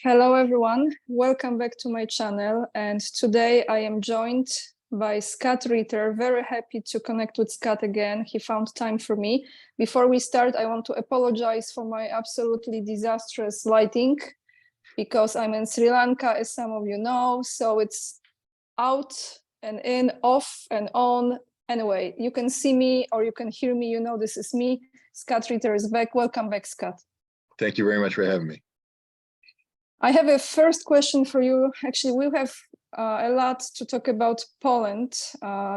Hello everyone, welcome back to my channel, and today I am joined by Scott Ritter. Very happy to connect with Scott again. He found time for me. Before we start, I want to apologize for my absolutely disastrous lighting because I'm in Sri Lanka, as some of you know, so it's out and in, off and on. Anyway, you can see me or you can hear me, you know this is me. Scott Ritter is back. Welcome back, Scott. Thank you very much for having me. I have a first question for you. Actually, we have a lot to talk about Poland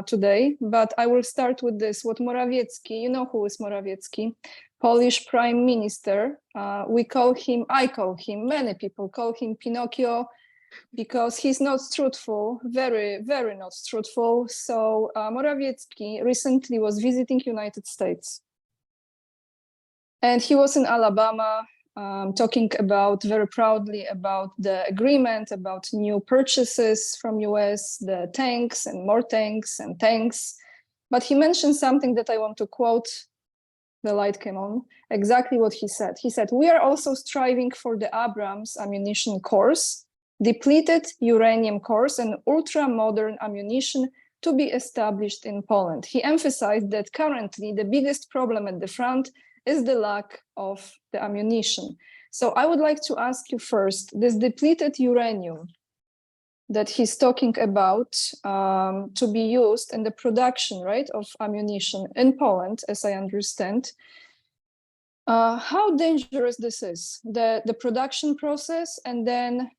today, but I will start with this. What Morawiecki, you know who is Morawiecki, Polish Prime Minister. I call him, many people call him Pinocchio because he's not truthful, very, very not truthful. So Morawiecki recently was visiting United States. And he was in Alabama, talking about very proudly about the agreement, about new purchases from US, the tanks and more tanks and tanks. But he mentioned something that I want to quote. The light came on. Exactly what he said. He said, "We are also striving for the Abrams ammunition course, depleted uranium course, and ultra-modern ammunition to be established in Poland." He emphasized that currently the biggest problem at the front is the lack of the ammunition. So I would like to ask you first, this depleted uranium that he's talking about to be used in the production, right, of ammunition in Poland, as I understand, how dangerous this is, the production process, and then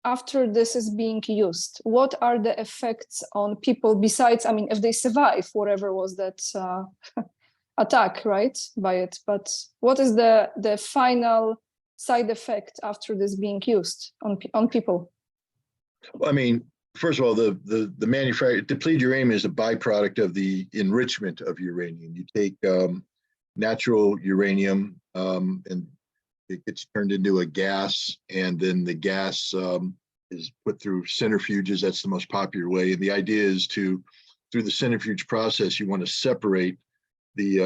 after this is being used, what are the effects on people besides, I mean, if they survive, whatever was that attack, right, by it, but what is the final side effect after this being used on people? Well, I mean, first of all, the manufacture depleted uranium is a byproduct of the enrichment of uranium. You take natural uranium and it gets turned into a gas, and then the gas is put through centrifuges. That's the most popular way. And the idea is through the centrifuge process, you want to separate the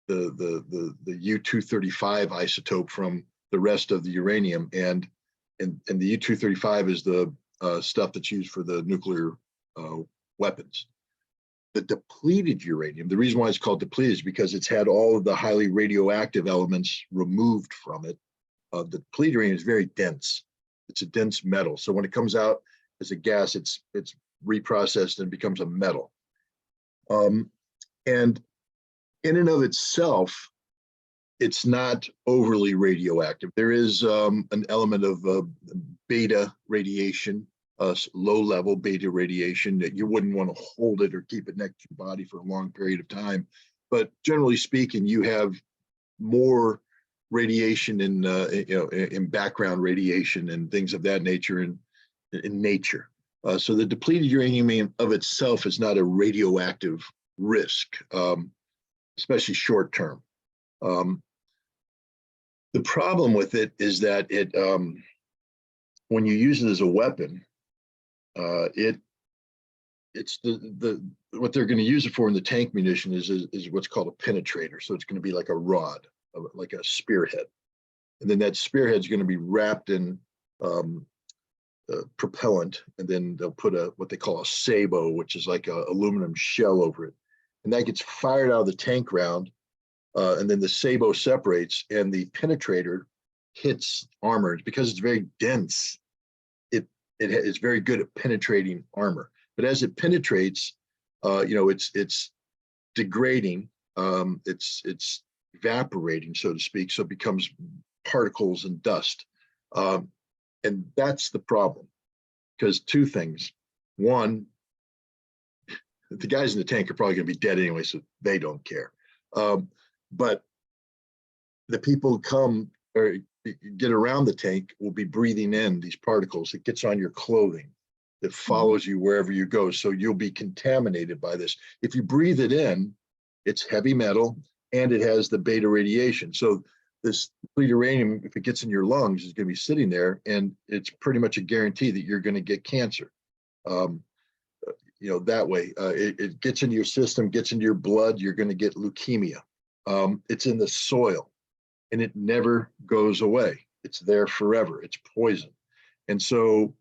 U-235 isotope from the rest of the uranium, and the U-235 is the stuff that's used for the nuclear weapons. The depleted uranium, the reason why it's called depleted is because it's had all of the highly radioactive elements removed from it. The depleted uranium is very dense. It's a dense metal. So when it comes out as a gas, it's reprocessed and becomes a metal. And in and of itself, it's not overly radioactive. There is an element of beta radiation, low-level beta radiation, that you wouldn't want to hold it or keep it next to your body for a long period of time. But generally speaking, you have more radiation in background radiation and things of that nature in nature. So the depleted uranium of itself is not a radioactive risk, especially short term. The problem with it is that it, when you use it as a weapon, it's what they're going to use it for in the tank munition is what's called a penetrator. So it's going to be like a rod, like a spearhead, and then that spearhead is going to be wrapped in propellant, and then they'll put what they call a sabot, which is like a aluminum shell over it, and that gets fired out of the tank round. And then the sabot separates and the penetrator hits armor. Because it's very dense, it's very good at penetrating armor. But as it penetrates, it's degrading, it's evaporating, so to speak. So it becomes particles and dust. And that's the problem, because two things. One, the guys in the tank are probably going to be dead anyway, so they don't care. But the people who come or get around the tank will be breathing in these particles. It gets on your clothing. It follows you wherever you go. So you'll be contaminated by this. If you breathe it in, it's heavy metal and it has the beta radiation. So this depleted uranium, if it gets in your lungs, is going to be sitting there, and it's pretty much a guarantee that you're going to get cancer. That way, it gets into your system, gets into your blood, you're going to get leukemia. It's in the soil and it never goes away. It's there forever. It's poison. And so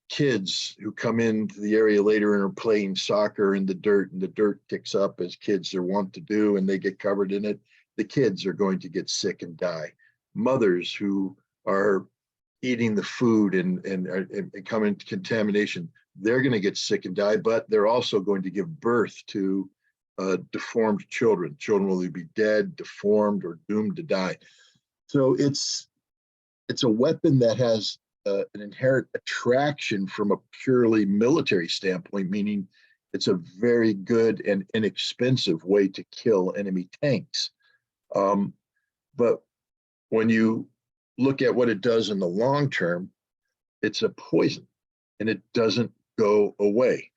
kids who come into the area later and are playing soccer in the dirt, and the dirt kicks up as kids are wont to do, and they get covered in it, the kids are going to get sick and die. Mothers who are eating the food and come into contamination, they're going to get sick and die, but they're also going to give birth to deformed children. Children will either be dead, deformed, or doomed to die. So it's a weapon that has an inherent attraction from a purely military standpoint, meaning it's a very good and inexpensive way to kill enemy tanks. But when you look at what it does in the long term, it's a poison and it doesn't go away.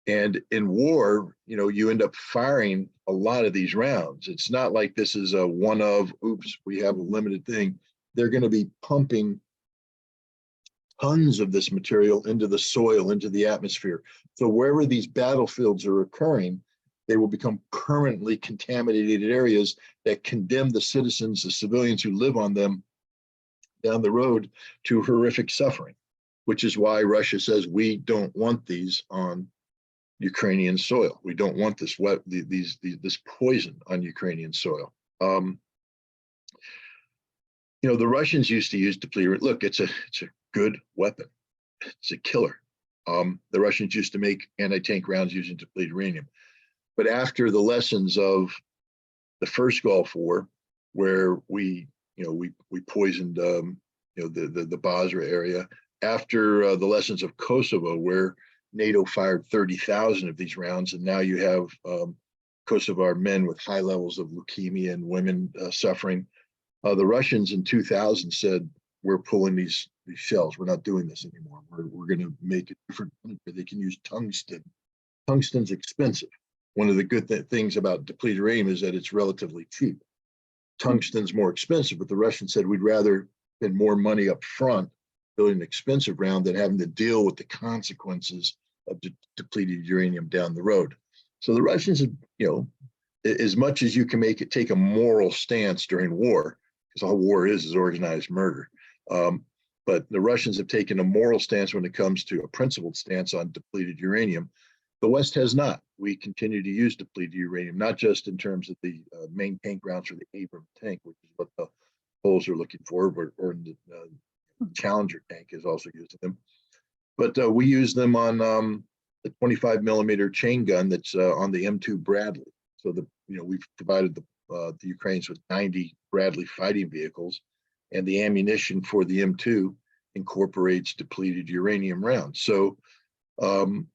And in war, you end up firing a lot of these rounds. It's not like this is a one of, oops, we have a limited thing. They're going to be pumping tons of this material into the soil, into the atmosphere. So wherever these battlefields are occurring, they will become permanently contaminated areas that condemn the citizens, the civilians who live on them down the road to horrific suffering, which is why Russia says we don't want these on Ukrainian soil. We don't want this this poison on Ukrainian soil. The Russians used to use depleted. Look, it's a good weapon. It's a killer. The Russians used to make anti-tank rounds using depleted uranium, but after the lessons of the first Gulf War, where we poisoned the Basra area, after the lessons of Kosovo, where NATO fired 30,000 of these rounds, and now you have Kosovar men with high levels of leukemia and women suffering. The Russians in 2000 said, we're pulling these shells. We're not doing this anymore. We're going to make it different. They can use tungsten. Tungsten's expensive. One of the good things about depleted uranium is that it's relatively cheap. Tungsten's more expensive, but the Russians said, we'd rather spend more money up front building an expensive round than having to deal with the consequences of depleted uranium down the road. So the Russians, as much as you can make it take a moral stance during war, because all war is organized murder. But the Russians have taken a moral stance when it comes to a principled stance on depleted uranium. The West has not. We continue to use depleted uranium, not just in terms of the main tank rounds for the Abrams tank, which is what the Poles are looking for, or the Challenger tank is also using them. But we use them on the 25 millimeter chain gun that's on the M2 Bradley. So we've provided the Ukrainians with 90 Bradley fighting vehicles, and the ammunition for the M2 incorporates depleted uranium rounds. So the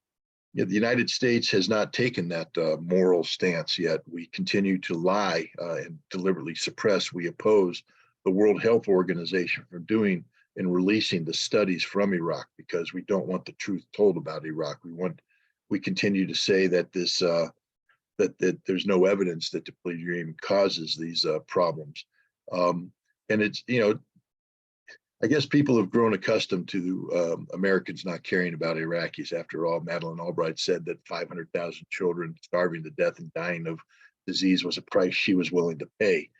United States has not taken that moral stance yet. We continue to lie and deliberately suppress. We oppose the World Health Organization from doing and releasing the studies from Iraq because we don't want the truth told about Iraq. We continue to say that this that there's no evidence that depleted uranium causes these problems. And it's, I guess people have grown accustomed to Americans not caring about Iraqis. After all, Madeleine Albright said that 500,000 children starving to death and dying of disease was a price she was willing to pay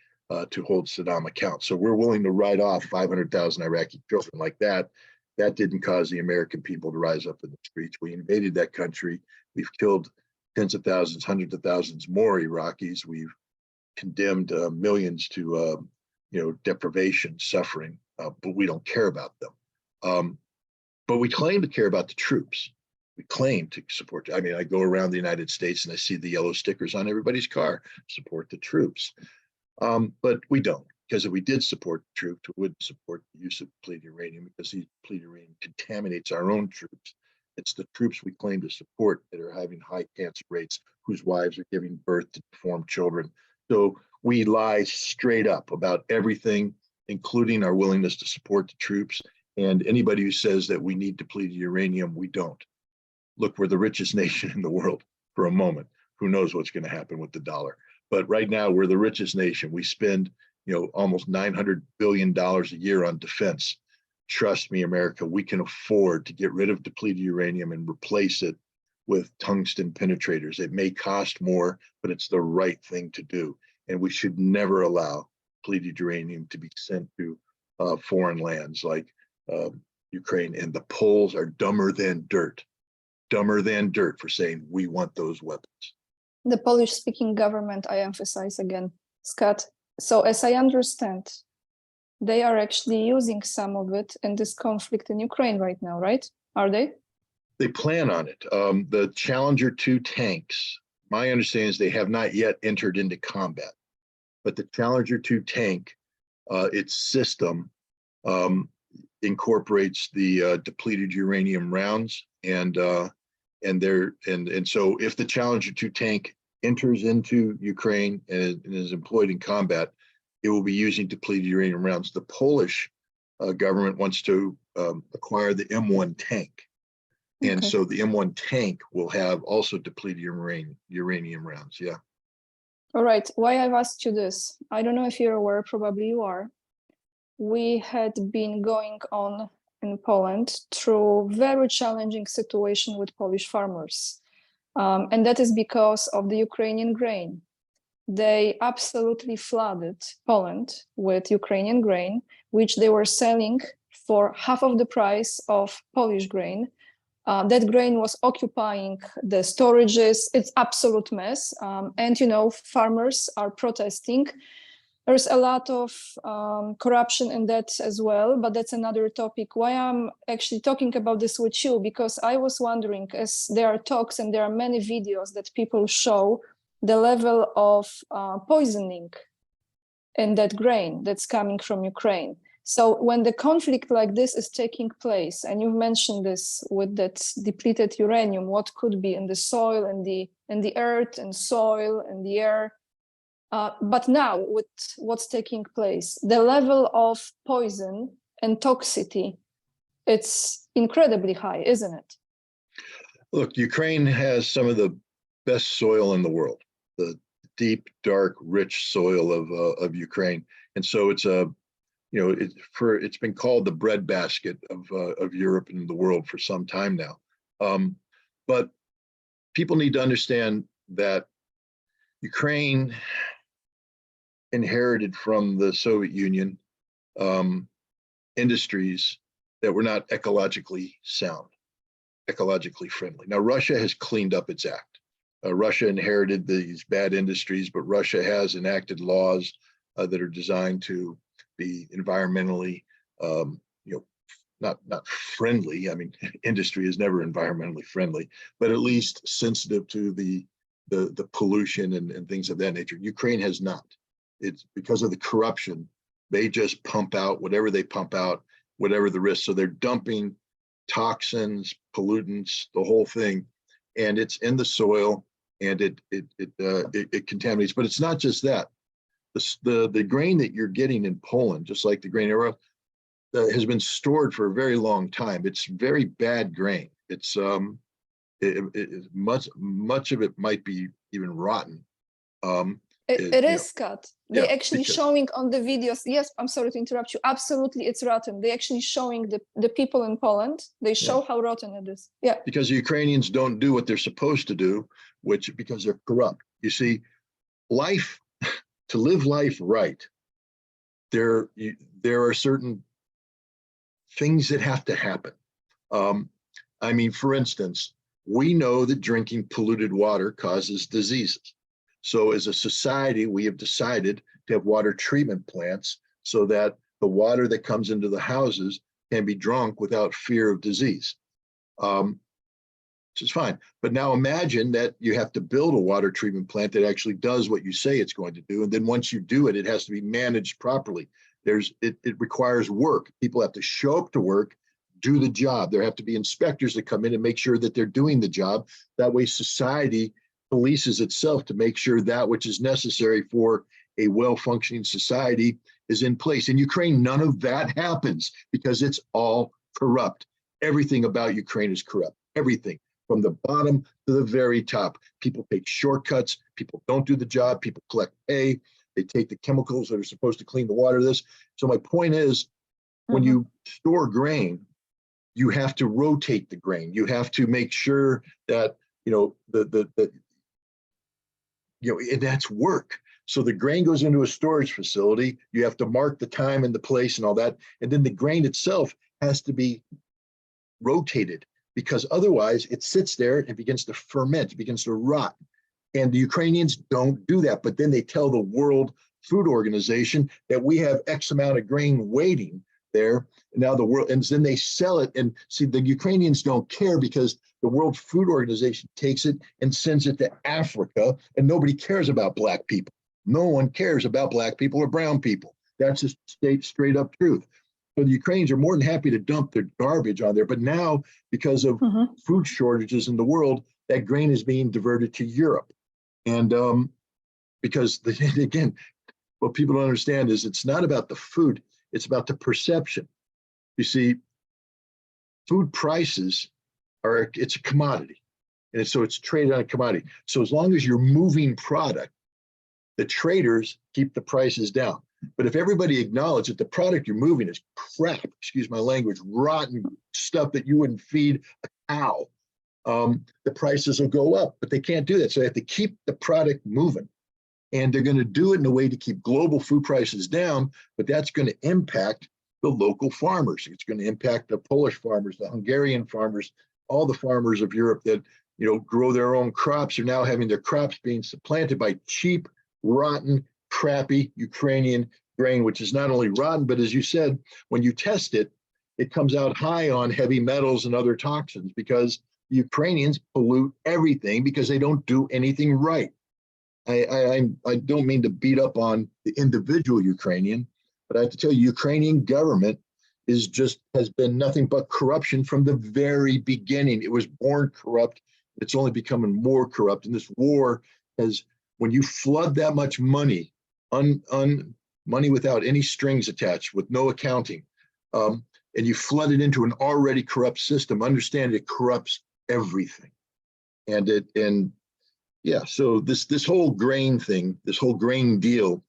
to hold Saddam account. So we're willing to write off 500,000 Iraqi children like that. That didn't cause the American people to rise up in the streets. We invaded that country. We've killed tens of thousands, hundreds of thousands more Iraqis. We've condemned millions to deprivation, suffering, but we don't care about them. But we claim to care about the troops. We claim to support. I mean, I go around the United States and I see the yellow stickers on everybody's car, support the troops. But we don't, because if we did support the troops, we wouldn't support the use of depleted uranium, because the depleted uranium contaminates our own troops. It's the troops we claim to support that are having high cancer rates, whose wives are giving birth to deformed children. So we lie straight up about everything, including our willingness to support the troops. And anybody who says that we need depleted uranium, we don't. Look, we're the richest nation in the world for a moment. Who knows what's going to happen with the dollar? But right now, we're the richest nation. We spend, almost $900 billion a year on defense. Trust me, America, we can afford to get rid of depleted uranium and replace it with tungsten penetrators. It may cost more, but it's the right thing to do. And we should never allow depleted uranium to be sent to foreign lands like Ukraine. And the Poles are dumber than dirt for saying we want those weapons. The Polish-speaking government, I emphasize again, Scott. So as I understand, they are actually using some of it in this conflict in Ukraine right now, right? Are they? They plan on it. The Challenger 2 tanks, my understanding is they have not yet entered into combat, but the Challenger 2 tank, its system incorporates the depleted uranium rounds, and so if the Challenger 2 tank enters into Ukraine and is employed in combat, it will be using depleted uranium rounds. The Polish government wants to acquire the M1 tank. And Okay. so the M1 tank will have also depleted uranium rounds. Yeah. All right. Why I've asked you this, I don't know if you're aware, probably you are. We had been going on in Poland through very challenging situation with Polish farmers. And that is because of the Ukrainian grain. They absolutely flooded Poland with Ukrainian grain, which they were selling for half of the price of Polish grain. That grain was occupying the storages. It's absolute mess. And, you know, farmers are protesting. There's a lot of corruption in that as well, but that's another topic. Why I'm actually talking about this with you, because I was wondering, as there are talks and there are many videos that people show the level of poisoning in that grain that's coming from Ukraine. So when the conflict like this is taking place, and you've mentioned this with that depleted uranium, what could be in the soil and the earth and soil and the air, but now with what's taking place, the level of poison and toxicity, it's incredibly high, isn't it? Look, Ukraine has some of the best soil in the world, the deep, dark, rich soil of Ukraine. And so it's it's been called the breadbasket of Europe and the world for some time now. But people need to understand that Ukraine inherited from the Soviet Union industries that were not ecologically sound, ecologically friendly. Now, Russia has cleaned up its act. Russia inherited these bad industries, but Russia has enacted laws that are designed to be environmentally, not friendly. I mean, industry is never environmentally friendly, but at least sensitive to the pollution and things of that nature. Ukraine has not. It's because of the corruption. They just pump out whatever they pump out, whatever the risk. So they're dumping toxins, pollutants, the whole thing, and it's in the soil, and it contaminates. But it's not just that. The grain that you're getting in Poland, just like the grain era, has been stored for a very long time. It's very bad grain. It's much of it might be even rotten. It is, Scott. They Yeah, actually showing on the videos. Yes, I'm sorry to interrupt you. Absolutely, it's rotten. They actually showing the people in Poland. They show how rotten it is. Yeah. Because the Ukrainians don't do what they're supposed to do, because they're corrupt. You see, to live life right, there are certain things that have to happen. I mean, for instance, we know that drinking polluted water causes diseases. So as a society, we have decided to have water treatment plants so that the water that comes into the houses can be drunk without fear of disease, which is fine. But now imagine that you have to build a water treatment plant that actually does what you say it's going to do. And then once you do it, it has to be managed properly. It requires work. People have to show up to work, do the job. There have to be inspectors that come in and make sure that they're doing the job. That way society polices itself to make sure that which is necessary for a well-functioning society is in place. In Ukraine, none of that happens because it's all corrupt. Everything about Ukraine is corrupt. Everything from the bottom to the very top. People take shortcuts. People don't do the job. People collect pay. They take the chemicals that are supposed to clean the water. So my point is, when you store grain, you have to rotate the grain. You have to make sure that and that's work. So the grain goes into a storage facility. You have to mark the time and the place and all that. And then the grain itself has to be rotated, because otherwise it sits there and begins to ferment, it begins to rot. And the Ukrainians don't do that. But then they tell the World Food Organization that we have X amount of grain waiting there. And now the world, and then they sell it. And see, the Ukrainians don't care, because the World Food Organization takes it and sends it to Africa, and nobody cares about black people. No one cares about black people or brown people. That's just straight up truth. So the Ukrainians are more than happy to dump their garbage on there. But now, because of food shortages in the world, that grain is being diverted to Europe. And because, again, what people don't understand is it's not about the food, it's about the perception. You see, food prices it's a commodity. And so it's traded on a commodity. So as long as you're moving product, the traders keep the prices down. But if everybody acknowledges that the product you're moving is crap, excuse my language, rotten stuff that you wouldn't feed a cow, the prices will go up. But they can't do that. So they have to keep the product moving. And they're going to do it in a way to keep global food prices down, but that's going to impact the local farmers. It's going to impact the Polish farmers, the Hungarian farmers, all the farmers of Europe that, you know, grow their own crops are now having their crops being supplanted by cheap, rotten, crappy Ukrainian grain, which is not only rotten, but as you said, when you test it, it comes out high on heavy metals and other toxins, because the Ukrainians pollute everything because they don't do anything right. I don't mean to beat up on the individual Ukrainian, but I have to tell you, Ukrainian government has been nothing but corruption from the very beginning. It was born corrupt. It's only becoming more corrupt. And this war has, when you flood that much money, money without any strings attached, with no accounting, and you flood it into an already corrupt system, understand it corrupts everything. Yeah, so this whole grain thing, this whole grain deal,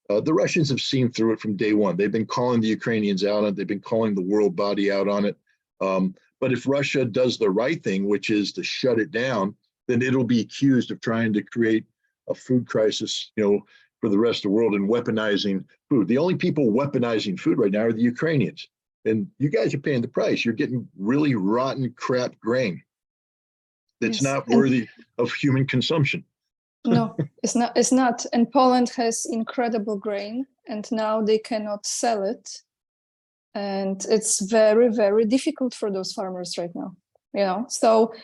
the Russians have seen through it from day one. They've been calling the Ukrainians out on it. They've been calling the world body out on it. But if Russia does the right thing, which is to shut it down, then it'll be accused of trying to create a food crisis, you know, for the rest of the world and weaponizing food. The only people weaponizing food right now are the Ukrainians. And you guys are paying the price. You're getting really rotten crap grain that's not worthy of human consumption. No, it's not. It's not. And Poland has incredible grain, and now they cannot sell it, and it's very, very difficult for those farmers right now. You know. So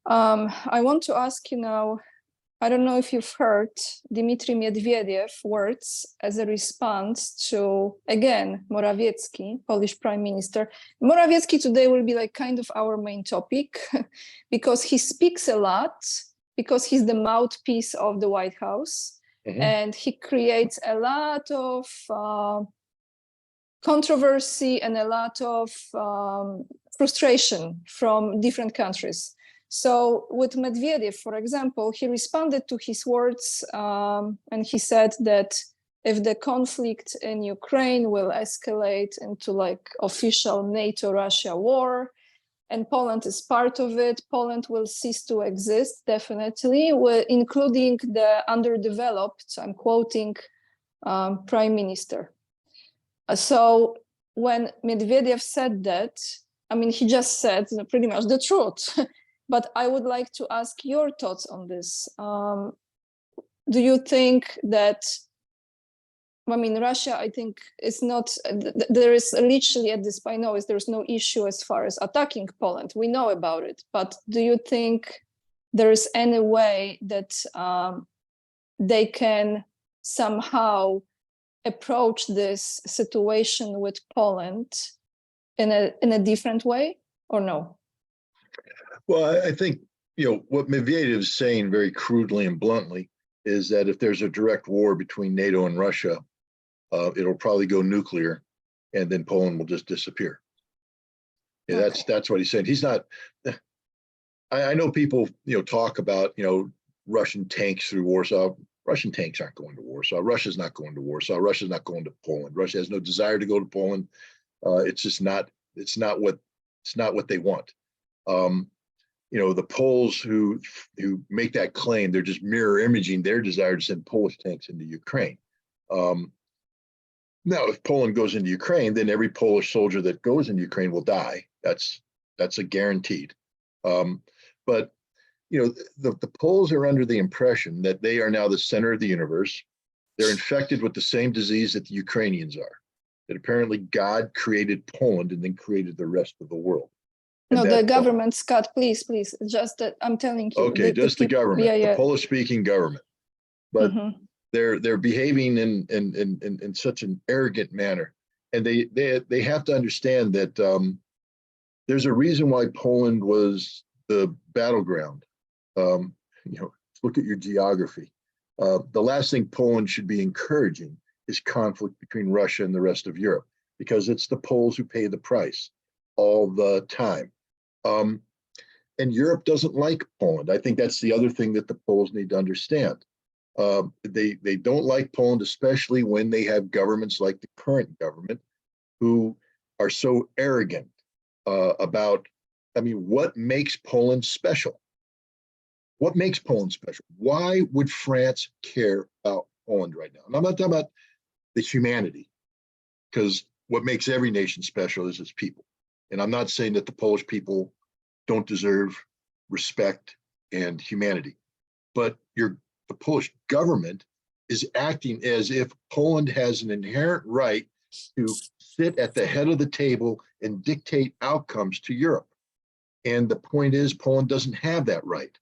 I want to ask you now. I don't know if you've heard Dmitry Medvedev words as a response to, again, Morawiecki, Polish Prime Minister. Morawiecki today will be like kind of our main topic because he speaks a lot, because he's the mouthpiece of the White House, and he creates a lot of controversy and a lot of frustration from different countries. So with Medvedev, for example, he responded to his words and he said that if the conflict in Ukraine will escalate into like official NATO-Russia war, and Poland is part of it, Poland will cease to exist, definitely, including the underdeveloped, I'm quoting, Prime Minister. So when Medvedev said that, I mean, he just said pretty much the truth. But I would like to ask your thoughts on this. Do you think that, I mean, Russia, I think it's not, there is literally at this point, there's no issue as far as attacking Poland. We know about it. But do you think there is any way that they can somehow approach this situation with Poland in a different way, or no? Well, I think, you know, what Medvedev is saying very crudely and bluntly is that if there's a direct war between NATO and Russia, it'll probably go nuclear, and then Poland will just disappear. Yeah, okay. That's what he said. He's not. I know people, you know, talk about, you know, Russian tanks through Warsaw. Russian tanks aren't going to Warsaw. Russia's not going to Warsaw. Russia's not going to Poland. Russia has no desire to go to Poland. It's just not. It's not what they want. the Poles who make that claim, they're just mirror imaging their desire to send Polish tanks into Ukraine. Now, if Poland goes into Ukraine, then every Polish soldier that goes into Ukraine will die. That's a guaranteed. But the Poles are under the impression that they are now the center of the universe. They're infected with the same disease that the Ukrainians are. That apparently God created Poland and then created the rest of the world. No, the government, Scott, please, just that I'm telling you. Okay, just the government, the Polish-speaking government. But they're behaving in such an arrogant manner, and they have to understand that there's a reason why Poland was the battleground. Look at your geography. The last thing Poland should be encouraging is conflict between Russia and the rest of Europe, because it's the Poles who pay the price all the time. And Europe doesn't like Poland. I think that's the other thing that the Poles need to understand. They don't like Poland, especially when they have governments like the current government who are so arrogant about, what makes Poland special? What makes Poland special? Why would France care about Poland right now? And I'm not talking about the humanity, because what makes every nation special is its people. And I'm not saying that the Polish people don't deserve respect and humanity, but the Polish government is acting as if Poland has an inherent right to sit at the head of the table and dictate outcomes to Europe. And the point is, Poland doesn't have that right.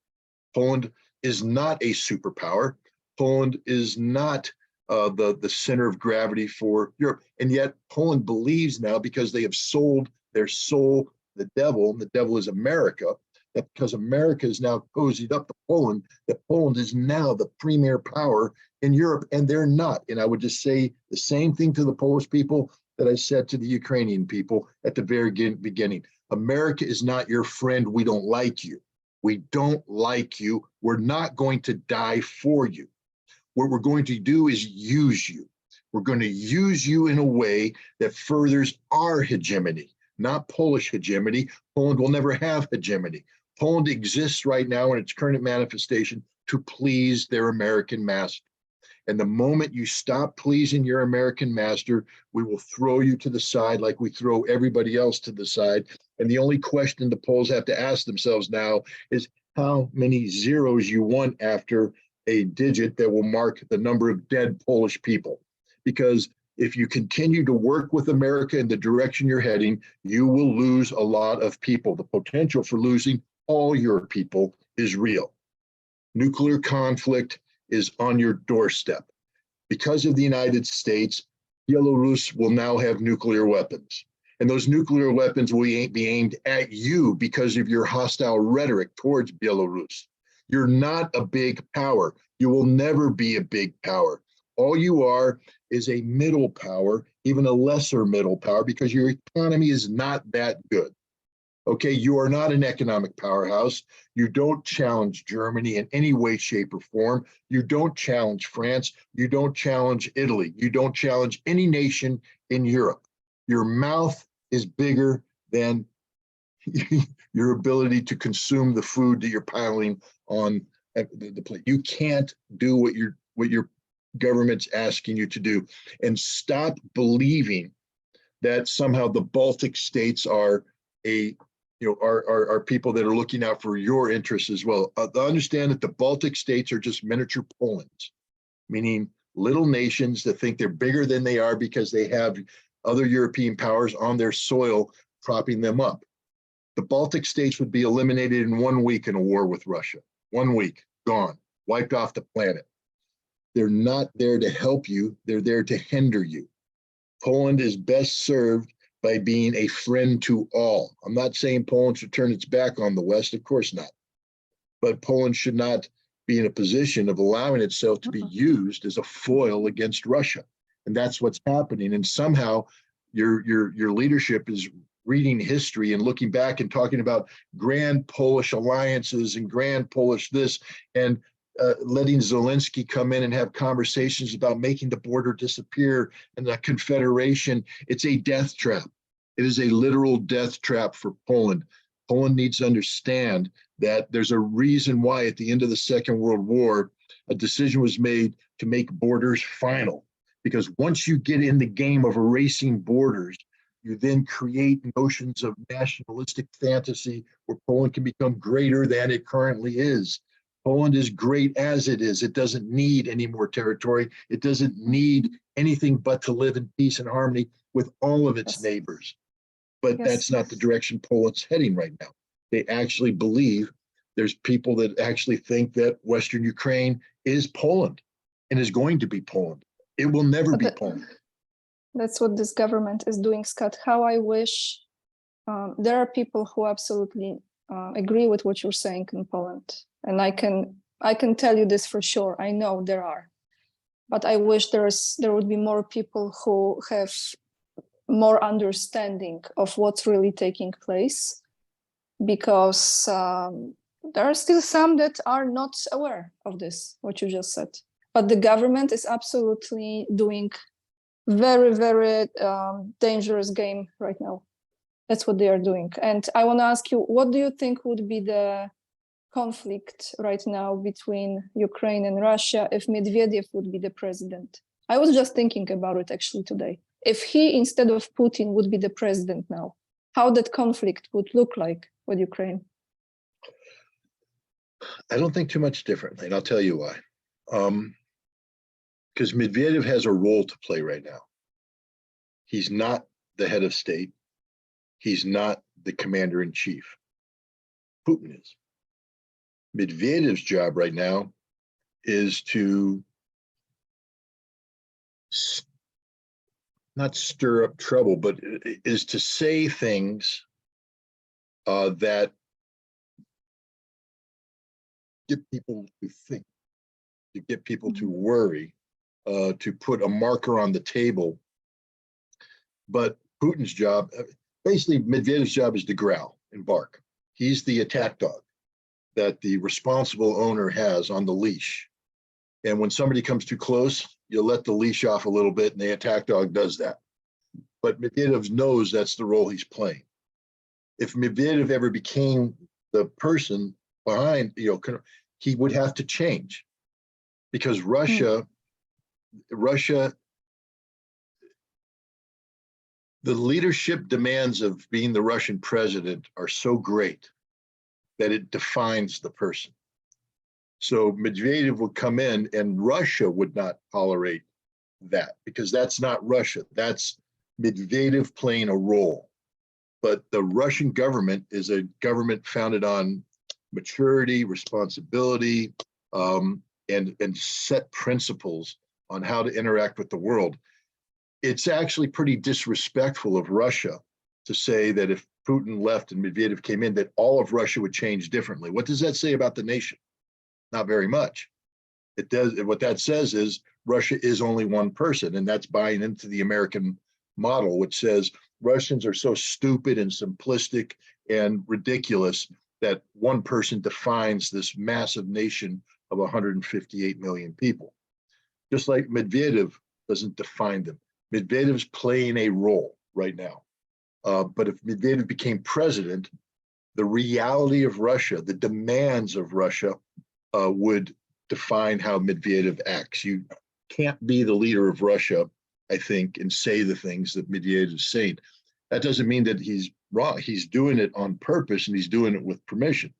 Poland is not a superpower. Poland is not the center of gravity for Europe. And yet Poland believes now, because they have sold their soul, the devil, and the devil is America, that because America is now cozied up to Poland, that Poland is now the premier power in Europe, and they're not. And I would just say the same thing to the Polish people that I said to the Ukrainian people at the very beginning. America is not your friend. We don't like you. We don't like you. We're not going to die for you. What we're going to do is use you. We're going to use you in a way that furthers our hegemony, not Polish hegemony. Poland will never have hegemony. Poland exists right now in its current manifestation to please their American master. And the moment you stop pleasing your American master, we will throw you to the side like we throw everybody else to the side. And the only question the Poles have to ask themselves now is how many zeros you want after a digit that will mark the number of dead Polish people. Because if you continue to work with America in the direction you're heading, you will lose a lot of people. The potential for losing all your people is real. Nuclear conflict is on your doorstep. Because of the United States, Belarus will now have nuclear weapons. And those nuclear weapons will be aimed at you because of your hostile rhetoric towards Belarus. You're not a big power. You will never be a big power. All you are is a middle power, even a lesser middle power, because your economy is not that good. Okay, you are not an economic powerhouse. You don't challenge Germany in any way, shape, or form. You don't challenge France. You don't challenge Italy. You don't challenge any nation in Europe. Your mouth is bigger than your ability to consume the food that you're piling on the plate. You can't do what your government's asking you to do. And stop believing that somehow the Baltic states are people that are looking out for your interests as well. Understand that the Baltic states are just miniature Polands, meaning little nations that think they're bigger than they are because they have other European powers on their soil propping them up. The Baltic states would be eliminated in 1 week in a war with Russia. 1 week, gone, wiped off the planet. They're not there to help you. They're there to hinder you. Poland is best served by being a friend to all. I'm not saying Poland should turn its back on the West, of course not. But Poland should not be in a position of allowing itself to be used as a foil against Russia. And that's what's happening. And somehow your leadership is reading history and looking back and talking about grand Polish alliances and grand Polish this, and letting Zelensky come in and have conversations about making the border disappear and the confederation. It's a death trap. It is a literal death trap for Poland. Poland needs to understand that there's a reason why at the end of the Second World War, a decision was made to make borders final. Because once you get in the game of erasing borders, you then create notions of nationalistic fantasy where Poland can become greater than it currently is. Poland is great as it is. It doesn't need any more territory. It doesn't need anything but to live in peace and harmony with all of its neighbors. But that's not the direction Poland's heading right now. They actually believe, there's people that actually think that Western Ukraine is Poland and is going to be Poland. It will never be Poland. That's what this government is doing, Scott. How I wish there are people who absolutely agree with what you're saying in Poland. And I can tell you this for sure. I know there are. But I wish there would be more people who have more understanding of what's really taking place, because there are still some that are not aware of this, what you just said. But the government is absolutely doing very, very dangerous game right now. That's what they are doing. And I want to ask you, what do you think would be the conflict right now between Ukraine and Russia if Medvedev would be the president? I was just thinking about it actually today. If he, instead of Putin, would be the president now, how that conflict would look like with Ukraine? I don't think too much differently, and I'll tell you why. Because Medvedev has a role to play right now. He's not the head of state. He's not the commander-in-chief. Putin is. Medvedev's job right now is to not stir up trouble, but is to say things that get people to think, to get people to worry, to put a marker on the table. But Putin's job, basically Medvedev's job is to growl and bark. He's the attack dog that the responsible owner has on the leash. And when somebody comes too close, you let the leash off a little bit, and the attack dog does that. But Medvedev knows that's the role he's playing. If Medvedev ever became the person behind, he would have to change, because Russia, the leadership demands of being the Russian president are so great that it defines the person. So Medvedev would come in, and Russia would not tolerate that, because that's not Russia. That's Medvedev playing a role. But the Russian government is a government founded on maturity, responsibility, and set principles on how to interact with the world. It's actually pretty disrespectful of Russia to say that if Putin left and Medvedev came in, that all of Russia would change differently. What does that say about the nation? Not very much. It does. What that says is Russia is only one person, and that's buying into the American model, which says Russians are so stupid and simplistic and ridiculous that one person defines this massive nation of 158 million people. Just like Medvedev doesn't define them. Medvedev's playing a role right now. But if Medvedev became president, the reality of Russia, the demands of Russia would define how Medvedev acts. You can't be the leader of Russia, I think, and say the things that Medvedev is saying. That doesn't mean that he's wrong. He's doing it on purpose, and he's doing it with permission.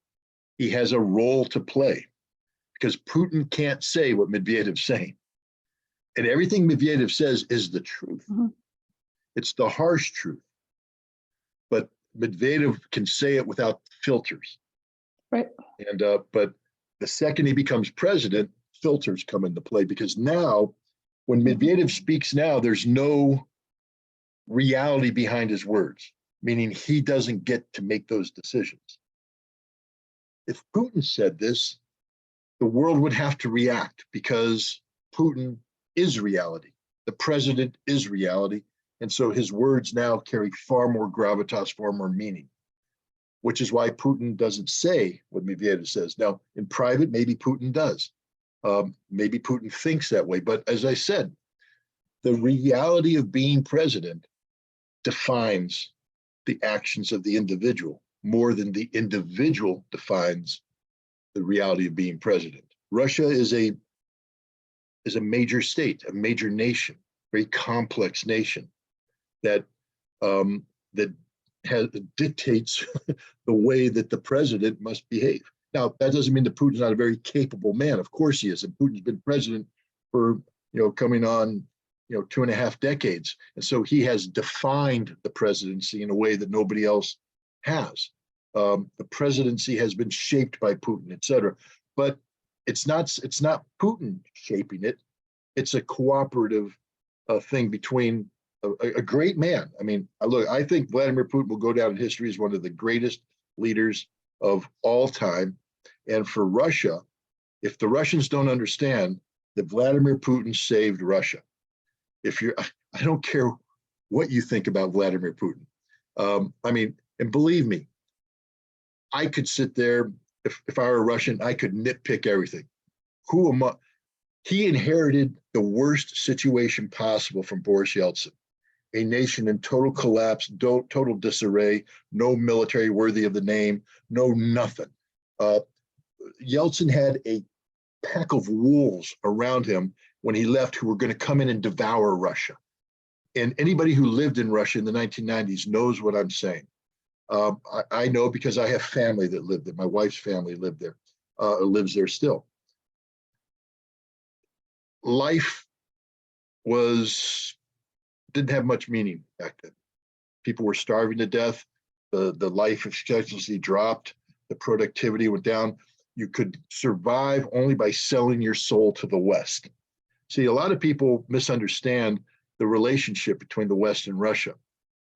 He has a role to play, because Putin can't say what Medvedev's saying. And everything Medvedev says is the truth. It's the harsh truth. But Medvedev can say it without filters. Right. And but the second he becomes president, filters come into play, because now when Medvedev speaks now, there's no reality behind his words, meaning he doesn't get to make those decisions. If Putin said this, the world would have to react, because Putin is reality. The president is reality. And so his words now carry far more gravitas, far more meaning, which is why Putin doesn't say what Medvedev says. Now, in private, maybe Putin does. Maybe Putin thinks that way. But as I said, the reality of being president defines the actions of the individual, more than the individual defines the reality of being president. Russia is a major state, a major nation, very complex nation that dictates the way that the president must behave. Now, that doesn't mean that Putin's not a very capable man. Of course he is. And Putin's been president for, coming on, 2.5 decades. And so he has defined the presidency in a way that nobody else has. The presidency has been shaped by Putin, et cetera. But it's not Putin shaping it. It's a cooperative thing between a great man. I mean, look, I think Vladimir Putin will go down in history as one of the greatest leaders of all time. And for Russia, if the Russians don't understand that Vladimir Putin saved Russia, I don't care what you think about Vladimir Putin. I mean, and believe me, I could sit there, if I were a Russian, I could nitpick everything. He inherited the worst situation possible from Boris Yeltsin, a nation in total collapse, total disarray, no military worthy of the name, no nothing. Yeltsin had a pack of wolves around him when he left who were going to come in and devour Russia. And anybody who lived in Russia in the 1990s knows what I'm saying. I know because I have family that lived there. My wife's family lived there, lives there still. Life didn't have much meaning back then. People were starving to death. The life expectancy dropped. The productivity went down. You could survive only by selling your soul to the West. See, a lot of people misunderstand the relationship between the West and Russia.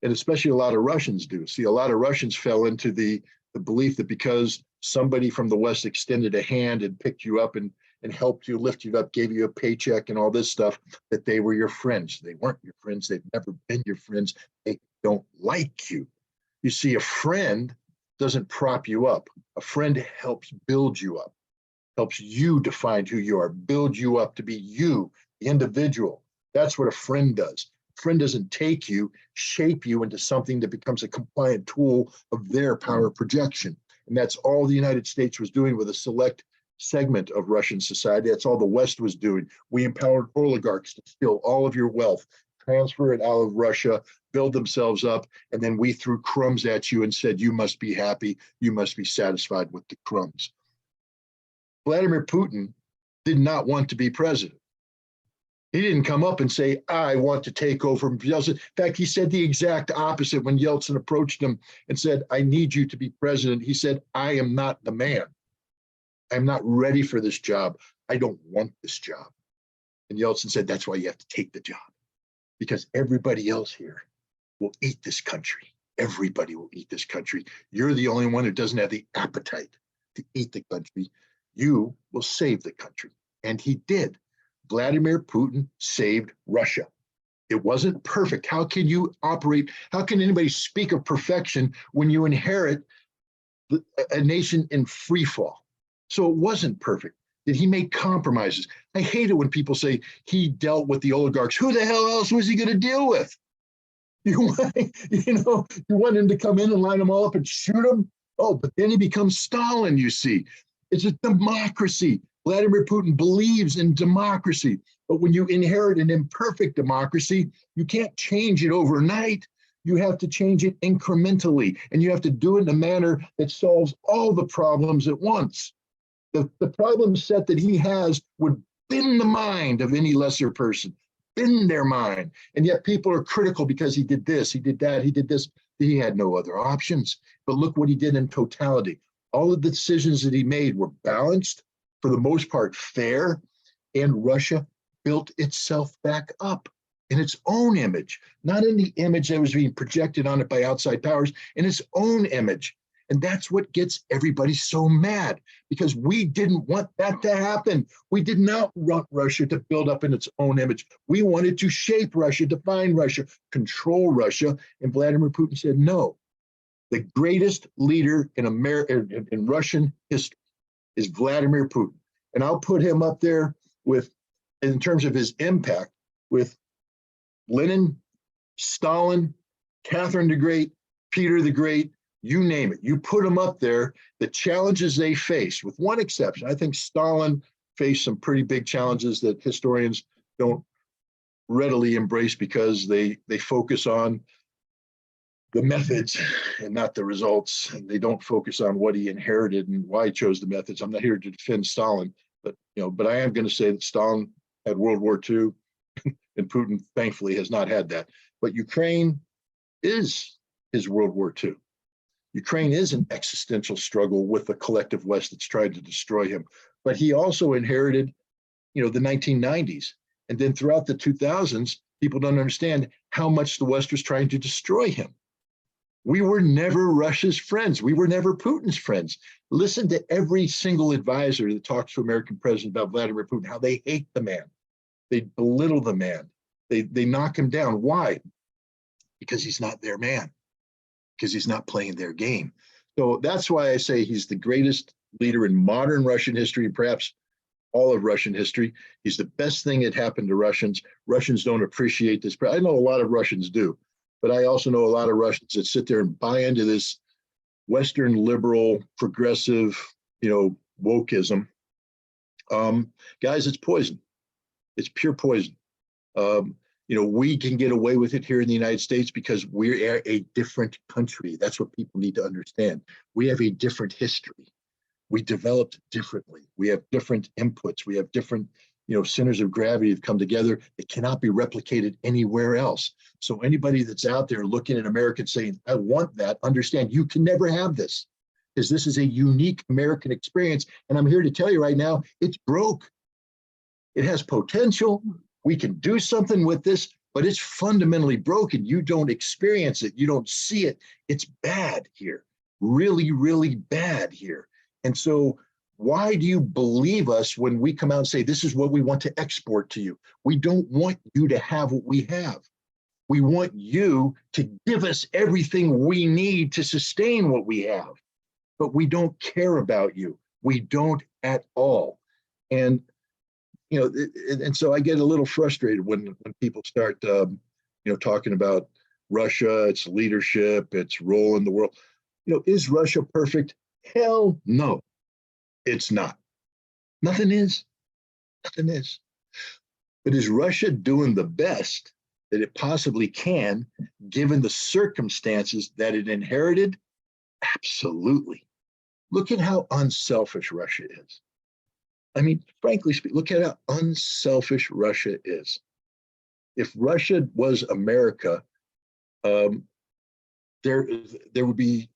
And especially a lot of Russians do. See, a lot of Russians fell into the belief that because somebody from the West extended a hand and picked you up and helped you, lift you up, gave you a paycheck and all this stuff, that they were your friends. They weren't your friends. They've never been your friends. They don't like you. You see, a friend doesn't prop you up. A friend helps build you up, helps you define who you are, build you up to be you, the individual. That's what a friend does. A friend doesn't take you, shape you into something that becomes a compliant tool of their power projection. And that's all the United States was doing with a select segment of Russian society. That's all the West was doing. We empowered oligarchs to steal all of your wealth, transfer it out of Russia, build themselves up, and then we threw crumbs at you and said, you must be happy, you must be satisfied with the crumbs. Vladimir Putin did not want to be president. He didn't come up and say, I want to take over from Yeltsin. In fact, he said the exact opposite when Yeltsin approached him and said, I need you to be president. He said, I am not the man. I'm not ready for this job. I don't want this job. And Yeltsin said, that's why you have to take the job, because everybody else here will eat this country. Everybody will eat this country. You're the only one who doesn't have the appetite to eat the country. You will save the country. And he did. Vladimir Putin saved Russia. It wasn't perfect. How can you operate? How can anybody speak of perfection when you inherit a nation in free fall? So it wasn't perfect. Did he make compromises? I hate it when people say he dealt with the oligarchs. Who the hell else was he going to deal with? You want him to come in and line them all up and shoot them? Oh, but then he becomes Stalin, you see. It's a democracy. Vladimir Putin believes in democracy. But when you inherit an imperfect democracy, you can't change it overnight. You have to change it incrementally, and you have to do it in a manner that solves all the problems at once. The problem set that he has would bend the mind of any lesser person, bend their mind. And yet people are critical because he did this, he did that, he did this. He had no other options. But look what he did in totality. All of the decisions that he made were balanced, for the most part fair, and Russia built itself back up in its own image, not in the image that was being projected on it by outside powers, in its own image. And that's what gets everybody so mad, because we didn't want that to happen. We did not want Russia to build up in its own image. We wanted to shape Russia, define Russia, control Russia. And Vladimir Putin said, no. The greatest leader in Russian history is Vladimir Putin. And I'll put him up there with, in terms of his impact, with Lenin, Stalin, Catherine the Great, Peter the Great, you name it. You put them up there, the challenges they face, with one exception. I think Stalin faced some pretty big challenges that historians don't readily embrace because they focus on the methods and not the results. And they don't focus on what he inherited and why he chose the methods. I'm not here to defend Stalin, but I am going to say that Stalin had World War II and Putin thankfully has not had that. But Ukraine is his World War II. Ukraine is an existential struggle with the collective West that's tried to destroy him. But he also inherited, the 1990s. And then throughout the 2000s, people don't understand how much the West was trying to destroy him. We were never Russia's friends. We were never Putin's friends. Listen to every single advisor that talks to American president about Vladimir Putin, how they hate the man. They belittle the man. They knock him down. Why? Because he's not their man, because he's not playing their game. So that's why I say he's the greatest leader in modern Russian history, perhaps all of Russian history. He's the best thing that happened to Russians. Russians don't appreciate this. I know a lot of Russians do, but I also know a lot of Russians that sit there and buy into this Western liberal, progressive, wokeism. Guys, it's poison. It's pure poison. We can get away with it here in the United States because we're a different country. That's what people need to understand. We have a different history. We developed differently. We have different inputs. We have different, centers of gravity have come together. It cannot be replicated anywhere else. So anybody that's out there looking at America saying, I want that, understand you can never have this because this is a unique American experience. And I'm here to tell you right now, it's broke. It has potential. We can do something with this, but it's fundamentally broken. You don't experience it. You don't see it. It's bad here. Really, really bad here. And so why do you believe us when we come out and say, this is what we want to export to you? We don't want you to have what we have. We want you to give us everything we need to sustain what we have, but we don't care about you. We don't at all. And and so I get a little frustrated when people start, talking about Russia, its leadership, its role in the world. Is Russia perfect? Hell no, it's not. Nothing is. Nothing is. But is Russia doing the best that it possibly can, given the circumstances that it inherited? Absolutely. Look at how unselfish Russia is. I mean, frankly speaking, look at how unselfish Russia is. If Russia was America, there would be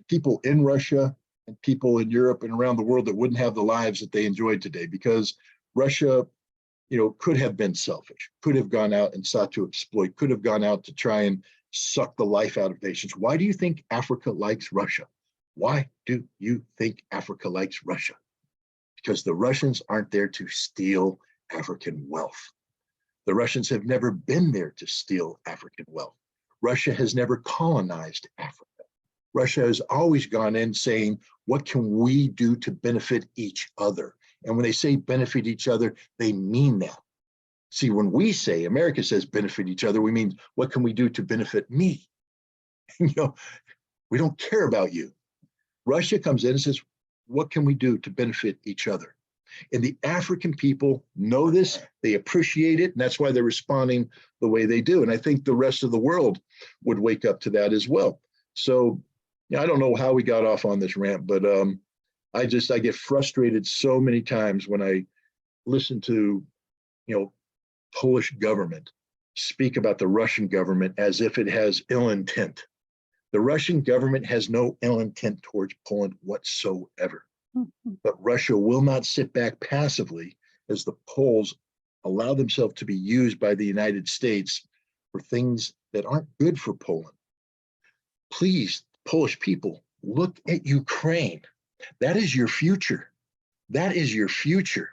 people in Russia and people in Europe and around the world that wouldn't have the lives that they enjoyed today, because Russia, could have been selfish, could have gone out and sought to exploit, could have gone out to try and suck the life out of nations. Why do you think Africa likes Russia? Why do you think Africa likes Russia? Because the Russians aren't there to steal African wealth. The Russians have never been there to steal African wealth. Russia has never colonized Africa. Russia has always gone in saying, what can we do to benefit each other? And when they say benefit each other, they mean that. See, when we say, America says benefit each other, we mean, what can we do to benefit me? We don't care about you. Russia comes in and says, what can we do to benefit each other? And the African people know this, they appreciate it, and that's why they're responding the way they do. And I think the rest of the world would wake up to that as well. So, I don't know how we got off on this rant, but I get frustrated so many times when I listen to, Polish government speak about the Russian government as if it has ill intent. The Russian government has no ill intent towards Poland whatsoever. Mm-hmm. But Russia will not sit back passively as the Poles allow themselves to be used by the United States for things that aren't good for Poland. Please, Polish people, look at Ukraine. That is your future. That is your future.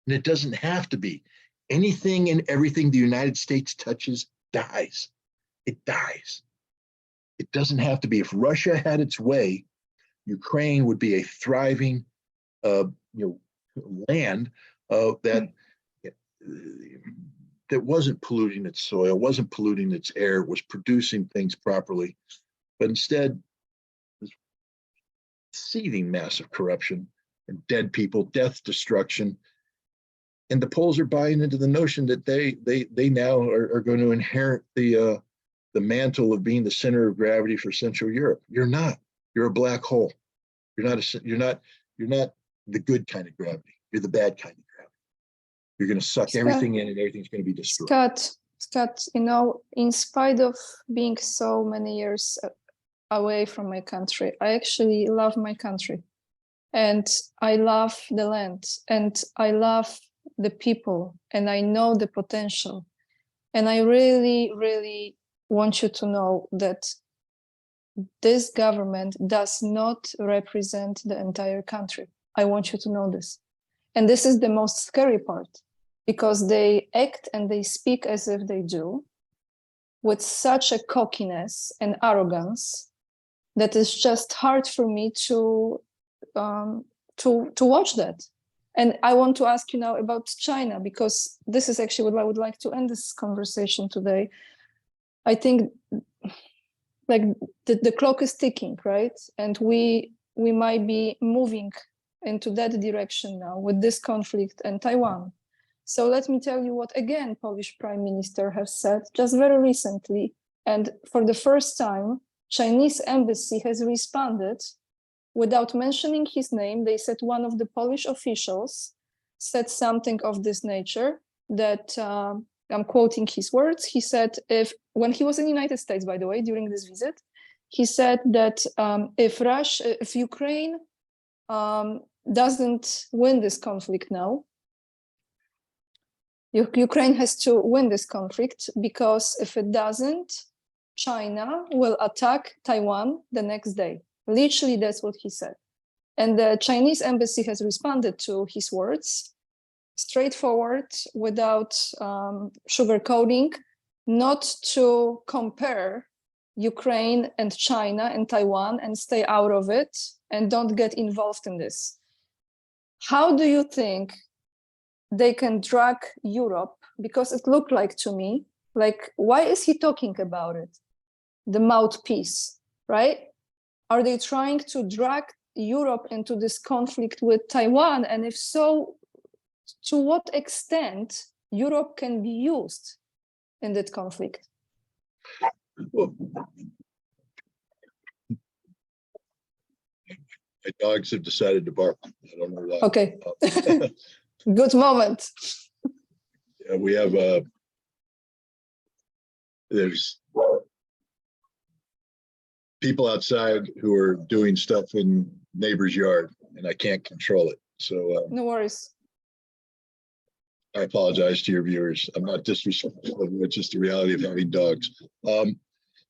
And it doesn't have to be. Anything and everything the United States touches dies. It dies. It doesn't have to be. If Russia had its way, Ukraine would be a thriving, land that wasn't polluting its soil, wasn't polluting its air, was producing things properly. But instead, seething massive corruption and dead people, death, destruction. And the Poles are buying into the notion that they now are going to inherit the mantle of being the center of gravity for Central Europe. You're not. You're a black hole. You're not the good kind of gravity. You're the bad kind of gravity. You're going to suck everything in, and everything's going to be destroyed. Scott, you know, in spite of being so many years away from my country, I actually love my country, and I love the land, and I love the people, and I know the potential. And I really, really want you to know that this government does not represent the entire country. I want you to know this. And this is the most scary part, because they act and they speak as if they do, with such a cockiness and arrogance that is just hard for me to watch that. And I want to ask you now about China, because this is actually what I would like to end this conversation today. I think like the clock is ticking, right? And we might be moving into that direction now with this conflict and Taiwan. So let me tell you what, again, Polish Prime Minister has said just very recently. And for the first time, Chinese embassy has responded without mentioning his name. They said one of the Polish officials said something of this nature, that I'm quoting his words. He said, when he was in the United States, by the way, during this visit, he said that if Ukraine doesn't win this conflict now, Ukraine has to win this conflict, because if it doesn't, China will attack Taiwan the next day. Literally, that's what he said. And the Chinese embassy has responded to his words, straightforward, without sugarcoating, not to compare Ukraine and China and Taiwan and stay out of it and don't get involved in this. How do you think they can drag Europe? Because it looked like to me, like, why is he talking about it? The mouthpiece, right? Are they trying to drag Europe into this conflict with Taiwan? And if so, to what extent Europe can be used in that conflict? Well, my dogs have decided to bark. I don't know why. Okay. Good moment. Yeah, we have there's people outside who are doing stuff in neighbor's yard, and I can't control it. So no worries. I apologize to your viewers. I'm not disrespectful. It's just the reality of having dogs.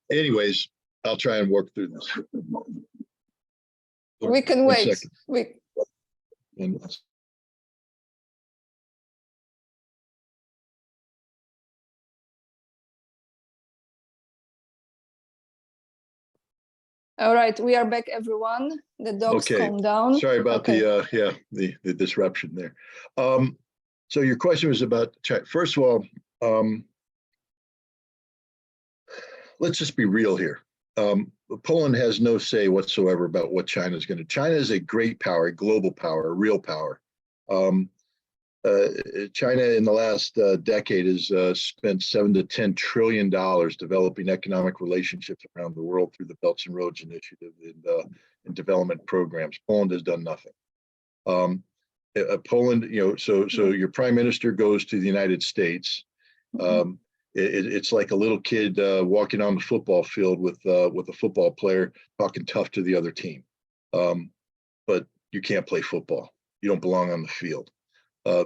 Anyways, I'll try and work through this. We can wait. All right, we are back, everyone. The dogs calm down. Sorry about the disruption there. So your question was about China. First of all, let's just be real here. Poland has no say whatsoever about what China is going to. China is a great power, a global power, a real power. China in the last decade has spent $7 to $10 trillion developing economic relationships around the world through the Belts and Roads Initiative and development programs. Poland has done nothing. Poland, so your prime minister goes to the United States. It's like a little kid walking on the football field with a football player talking tough to the other team. But you can't play football. You don't belong on the field.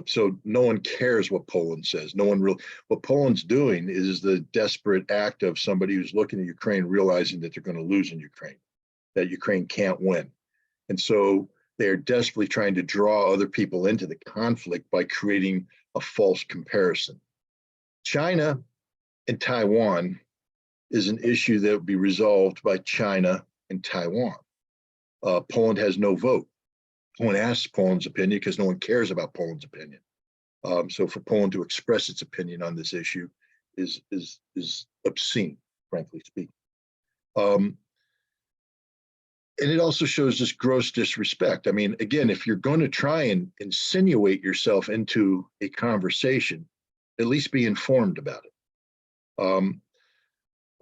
So no one cares what Poland says. What Poland's doing is the desperate act of somebody who's looking at Ukraine, realizing that they're going to lose in Ukraine, that Ukraine can't win. And so they're desperately trying to draw other people into the conflict by creating a false comparison. China and Taiwan is an issue that will be resolved by China and Taiwan. Poland has no vote. No one asks Poland's opinion because no one cares about Poland's opinion. So for Poland to express its opinion on this issue is obscene, frankly speaking. And it also shows this gross disrespect. I mean, again, if you're going to try and insinuate yourself into a conversation, at least be informed about it.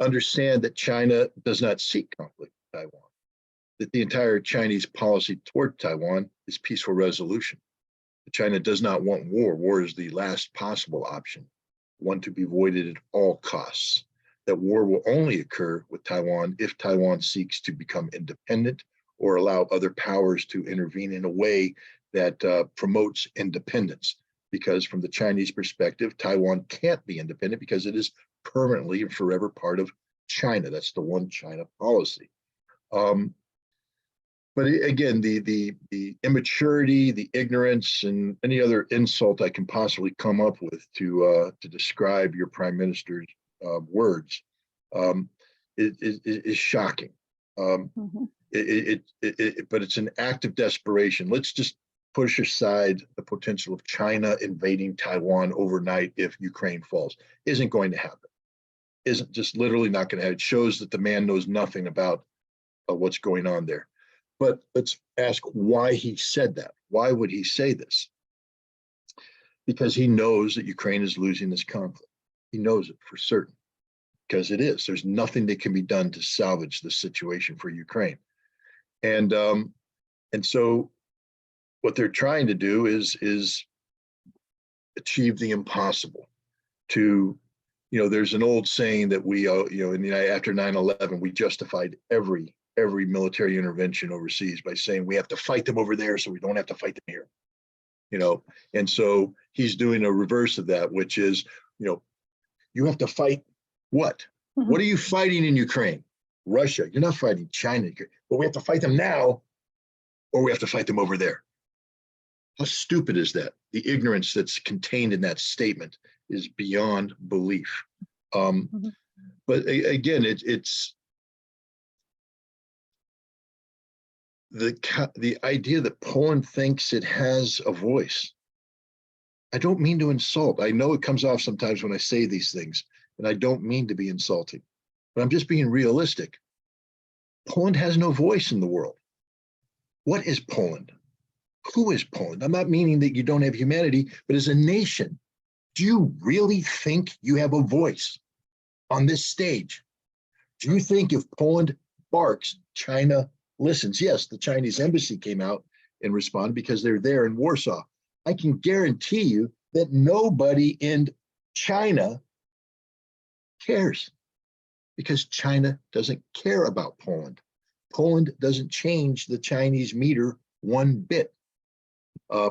Understand that China does not seek conflict with Taiwan, that the entire Chinese policy toward Taiwan is peaceful resolution. China does not want war. War is the last possible option, one to be avoided at all costs. That war will only occur with Taiwan if Taiwan seeks to become independent or allow other powers to intervene in a way that promotes independence. Because from the Chinese perspective, Taiwan can't be independent because it is permanently and forever part of China. That's the one China policy. But again, the immaturity, the ignorance, and any other insult I can possibly come up with to describe your prime minister's words is shocking. But it's an act of desperation. Let's just push aside the potential of China invading Taiwan overnight if Ukraine falls. Isn't going to happen. Isn't just literally not going to happen. It shows that the man knows nothing about what's going on there. But let's ask why he said that. Why would he say this? Because he knows that Ukraine is losing this conflict. He knows it for certain, because it is. There's nothing that can be done to salvage the situation for Ukraine. And so what they're trying to do is achieve the impossible. To, there's an old saying that we, after 9/11, we justified every military intervention overseas by saying we have to fight them over there so we don't have to fight them here. And so he's doing a reverse of that, which is, you have to fight what? Mm-hmm. What are you fighting in Ukraine? Russia. You're not fighting China. But we have to fight them now, or we have to fight them over there. How stupid is that? The ignorance that's contained in that statement is beyond belief. But again, it's the idea that Poland thinks it has a voice. I don't mean to insult. I know it comes off sometimes when I say these things, and I don't mean to be insulting, but I'm just being realistic. Poland has no voice in the world. What is Poland? Who is Poland? I'm not meaning that you don't have humanity, but as a nation, do you really think you have a voice on this stage? Do you think if Poland barks, China listens? Yes, the Chinese embassy came out and responded because they're there in Warsaw. I can guarantee you that nobody in China cares, because China doesn't care about Poland. Poland doesn't change the Chinese meter one bit.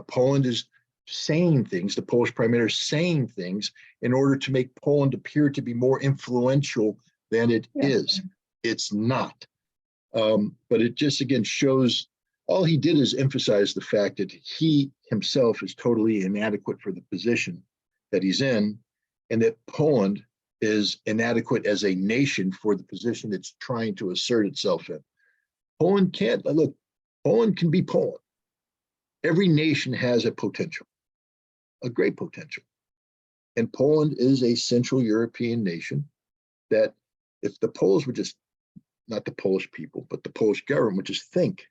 Poland is saying things, the Polish prime minister is saying things in order to make Poland appear to be more influential than it is. It's not. But it just, again, shows, all he did is emphasize the fact that he himself is totally inadequate for the position that he's in, and that Poland is inadequate as a nation for the position it's trying to assert itself in. Poland can't, look, Poland can be Poland. Every nation has a potential, a great potential. And Poland is a Central European nation that, if the Poles would just, not the Polish people, but the Polish government would just think,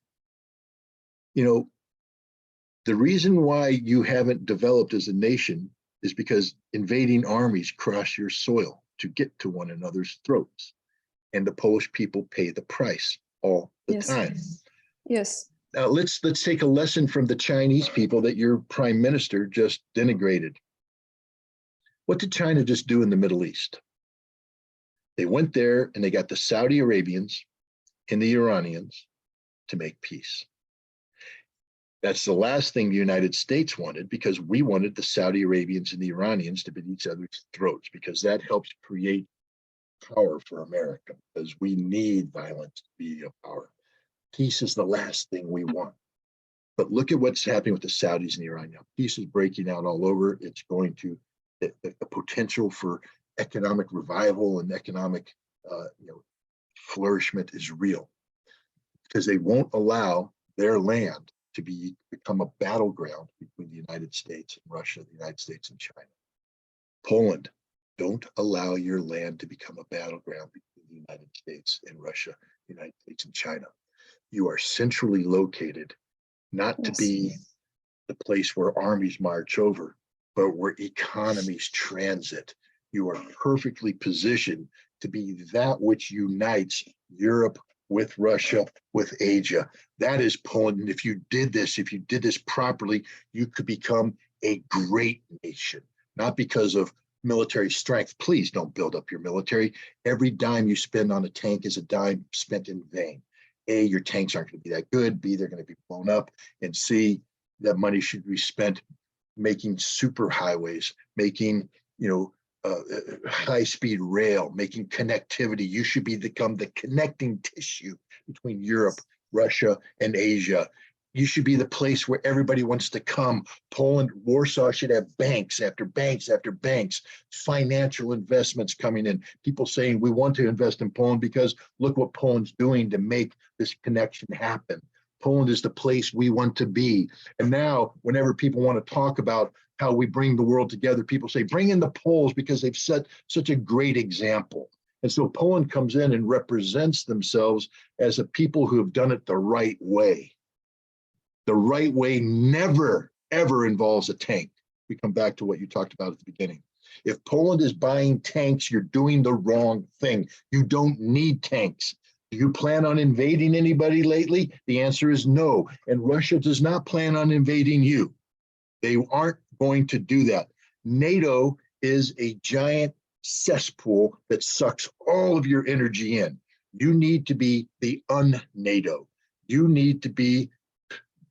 the reason why you haven't developed as a nation is because invading armies cross your soil to get to one another's throats. And the Polish people pay the price all the time. Yes. Now let's take a lesson from the Chinese people that your prime minister just denigrated. What did China just do in the Middle East? They went there and they got the Saudi Arabians and the Iranians to make peace. That's the last thing the United States wanted, because we wanted the Saudi Arabians and the Iranians to be at each other's throats, because that helps create power for America, because we need violence to be a power. Peace is the last thing we want. But look at what's happening with the Saudis and the Iranians. Peace is breaking out all over. It's going to, the potential for economic revival and economic flourishment is real, because they won't allow their land to become a battleground between the United States and Russia, the United States and China. Poland, don't allow your land to become a battleground between the United States and Russia, the United States and China. You are centrally located, not to be the place where armies march over, but where economies transit. You are perfectly positioned to be that which unites Europe with Russia, with Asia. That is Poland. And if you did this properly, you could become a great nation, not because of military strength. Please don't build up your military. Every dime you spend on a tank is a dime spent in vain. A, your tanks aren't going to be that good. B, they're going to be blown up. And C, that money should be spent making super highways, making, high-speed rail, making connectivity. You should become the connecting tissue between Europe, Russia, and Asia. You should be the place where everybody wants to come. Poland, Warsaw should have banks after banks after banks, financial investments coming in. People saying we want to invest in Poland because look what Poland's doing to make this connection happen. Poland is the place we want to be. And now, whenever people want to talk about how we bring the world together, people say, bring in the Poles because they've set such a great example. And so Poland comes in and represents themselves as a people who have done it the right way. The right way never, ever involves a tank. We come back to what you talked about at the beginning. If Poland is buying tanks, you're doing the wrong thing. You don't need tanks. Do you plan on invading anybody lately? The answer is no. And Russia does not plan on invading you. They aren't going to do that. NATO is a giant cesspool that sucks all of your energy in. You need to be the un-NATO. You need to be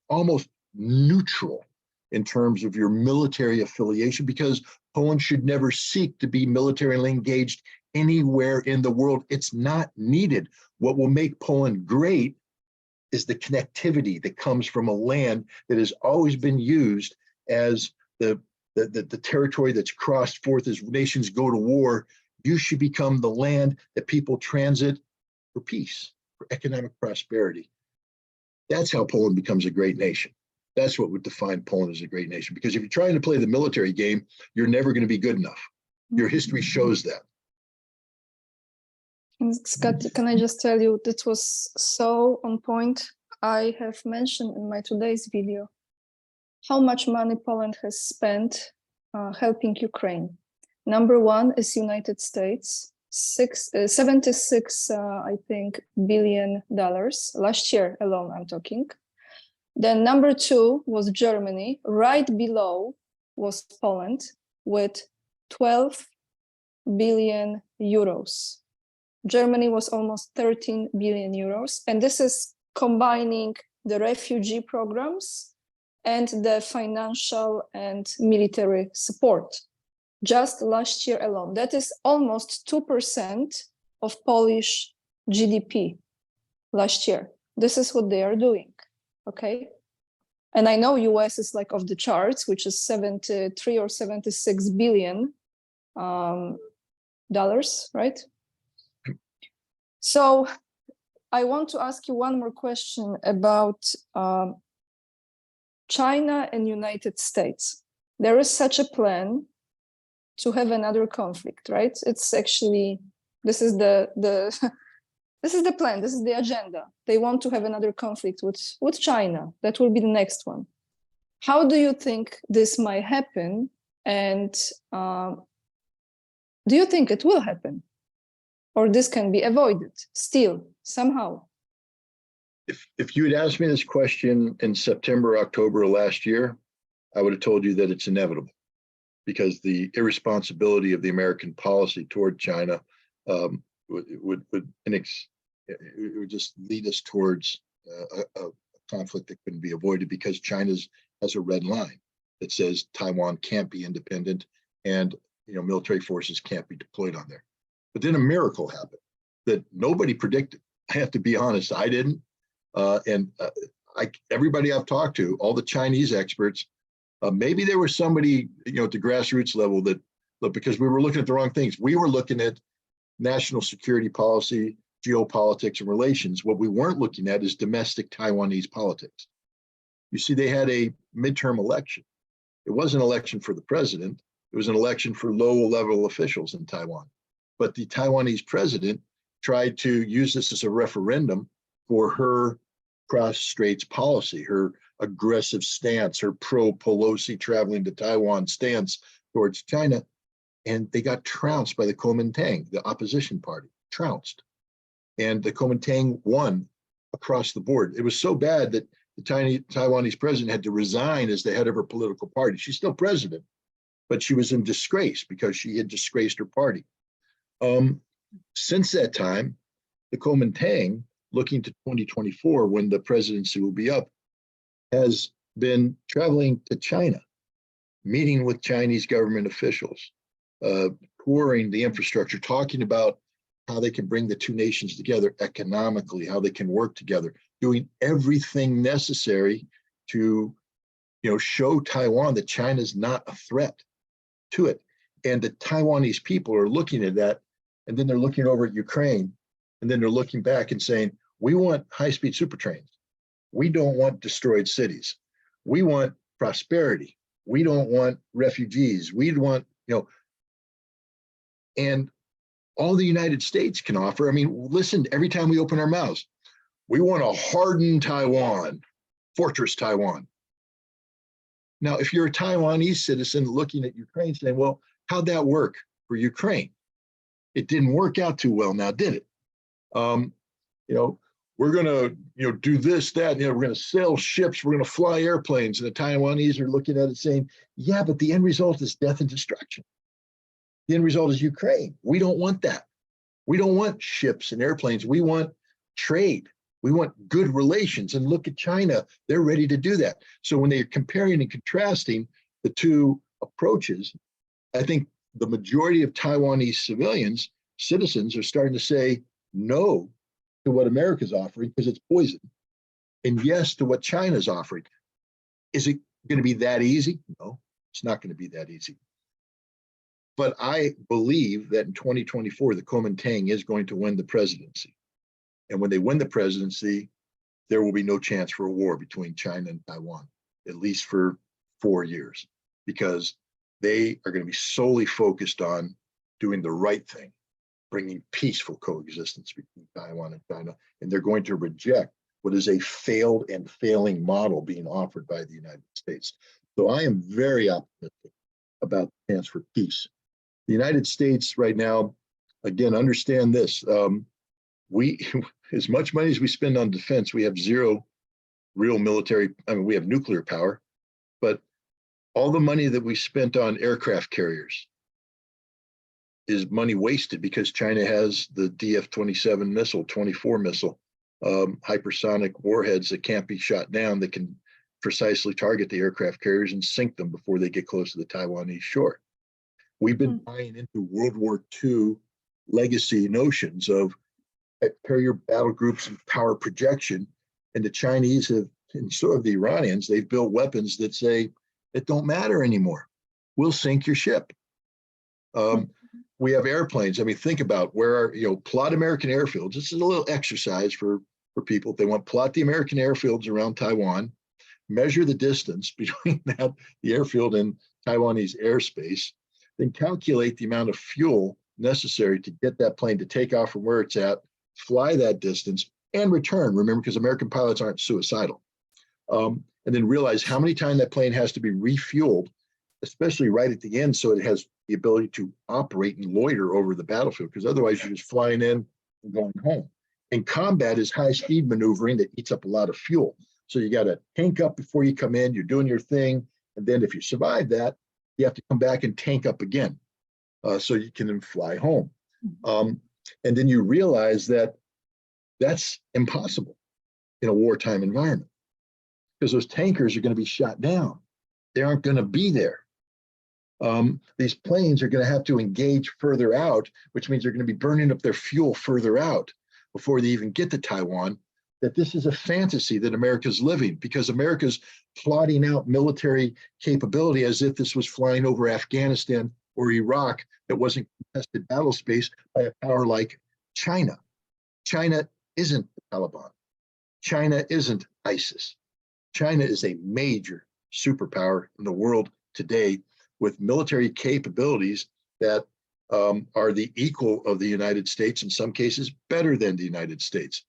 almost neutral in terms of your military affiliation, because Poland should never seek to be militarily engaged anywhere in the world. It's not needed. What will make Poland great is the connectivity that comes from a land that has always been used as the territory that's crossed forth as nations go to war. You should become the land that people transit for peace, for economic prosperity. That's how Poland becomes a great nation. That's what would define Poland as a great nation. Because if you're trying to play the military game, you're never going to be good enough. Your history shows that. And Scott, can I just tell you, that was so on point. I have mentioned in my today's video how much money Poland has spent helping Ukraine. Number one is United States, 76, I think, $1 billion last year alone, I'm talking. Then number two was Germany. Right below was Poland with 12 billion euros. Germany was almost 13 billion euros. And this is combining the refugee programs and the financial and military support. Just last year alone. That is almost 2% of Polish GDP last year. This is what they are doing, okay? And I know US is like off the charts, which is 73 or 76 billion dollars, right? So I want to ask you one more question about China and United States. There is such a plan to have another conflict, right? It's actually, this is the this is the plan, this is the agenda. They want to have another conflict with China. That will be the next one. How do you think this might happen? And do you think it will happen? Or this can be avoided still, somehow? If you had asked me this question in September, October of last year, I would have told you that it's inevitable, because the irresponsibility of the American policy toward China would just lead us towards a conflict that couldn't be avoided, because China has a red line that says Taiwan can't be independent and military forces can't be deployed on there. But then a miracle happened that nobody predicted. I have to be honest, I didn't. Everybody I've talked to, all the Chinese experts, maybe there was somebody, at the grassroots level that, look, because we were looking at the wrong things. We were looking at national security policy, geopolitics, and relations. What we weren't looking at is domestic Taiwanese politics. You see, they had a midterm election. It wasn't an election for the president. It was an election for low-level officials in Taiwan. But the Taiwanese president tried to use this as a referendum for her cross-straits policy, her aggressive stance, her pro-Pelosi traveling to Taiwan stance towards China. And they got trounced by the Kuomintang, the opposition party, trounced. And the Kuomintang won across the board. It was so bad that the Taiwanese president had to resign as the head of her political party. She's still president, but she was in disgrace because she had disgraced her party. Since that time, the Kuomintang, looking to 2024, when the presidency will be up, has been traveling to China, meeting with Chinese government officials, touring the infrastructure, talking about how they can bring the two nations together economically, how they can work together, doing everything necessary to, show Taiwan that China's not a threat to it. And the Taiwanese people are looking at that, and then they're looking over at Ukraine, and then they're looking back and saying, we want high-speed super trains. We don't want destroyed cities. We want prosperity. We don't want refugees. We want, and all the United States can offer. I mean, listen, every time we open our mouths, we want to harden Taiwan, fortress Taiwan. Now, if you're a Taiwanese citizen looking at Ukraine saying, well, how'd that work for Ukraine? It didn't work out too well now, did it? We're going to, do this, that, we're going to sail ships, we're going to fly airplanes. And the Taiwanese are looking at it saying, yeah, but the end result is death and destruction. The end result is Ukraine. We don't want that. We don't want ships and airplanes. We want trade. We want good relations. And look at China. They're ready to do that. So when they're comparing and contrasting the two approaches, I think the majority of Taiwanese citizens are starting to say no to what America's offering because it's poison, and yes to what China's offering. Is it going to be that easy? No, it's not going to be that easy. But I believe that in 2024, the Kuomintang is going to win the presidency. And when they win the presidency, there will be no chance for a war between China and Taiwan, at least for 4 years, because they are going to be solely focused on doing the right thing, bringing peaceful coexistence between Taiwan and China. And they're going to reject what is a failed and failing model being offered by the United States. So I am very optimistic about the chance for peace. The United States right now, again, understand this, we, as much money as we spend on defense, we have zero real military, we have nuclear power, but all the money that we spent on aircraft carriers is money wasted because China has the DF-27 missile, 24 missile, hypersonic warheads that can't be shot down, that can precisely target the aircraft carriers and sink them before they get close to the Taiwanese shore. We've been buying into World War II legacy notions of carrier battle groups and power projection. And the Chinese have, and so have the Iranians, they've built weapons that say, it don't matter anymore. We'll sink your ship. We have airplanes. Think about where are, plot American airfields. This is a little exercise for people. If they want, plot the American airfields around Taiwan, measure the distance between the airfield and Taiwanese airspace, then calculate the amount of fuel necessary to get that plane to take off from where it's at, fly that distance, and return. Remember, because American pilots aren't suicidal. And then realize how many times that plane has to be refueled, especially right at the end, so it has the ability to operate and loiter over the battlefield, because otherwise you're just flying in and going home. And combat is high-speed maneuvering that eats up a lot of fuel. So you got to tank up before you come in, you're doing your thing, and then if you survive that, you have to come back and tank up again, so you can then fly home. And then you realize that that's impossible in a wartime environment, because those tankers are going to be shot down. They aren't going to be there. These planes are going to have to engage further out, which means they're going to be burning up their fuel further out before they even get to Taiwan. That this is a fantasy that America's living, because America's plotting out military capability as if this was flying over Afghanistan or Iraq that wasn't contested battle space by a power like China. China isn't the Taliban. China isn't ISIS. China is a major superpower in the world today, with military capabilities that are the equal of the United States, in some cases better than the United States.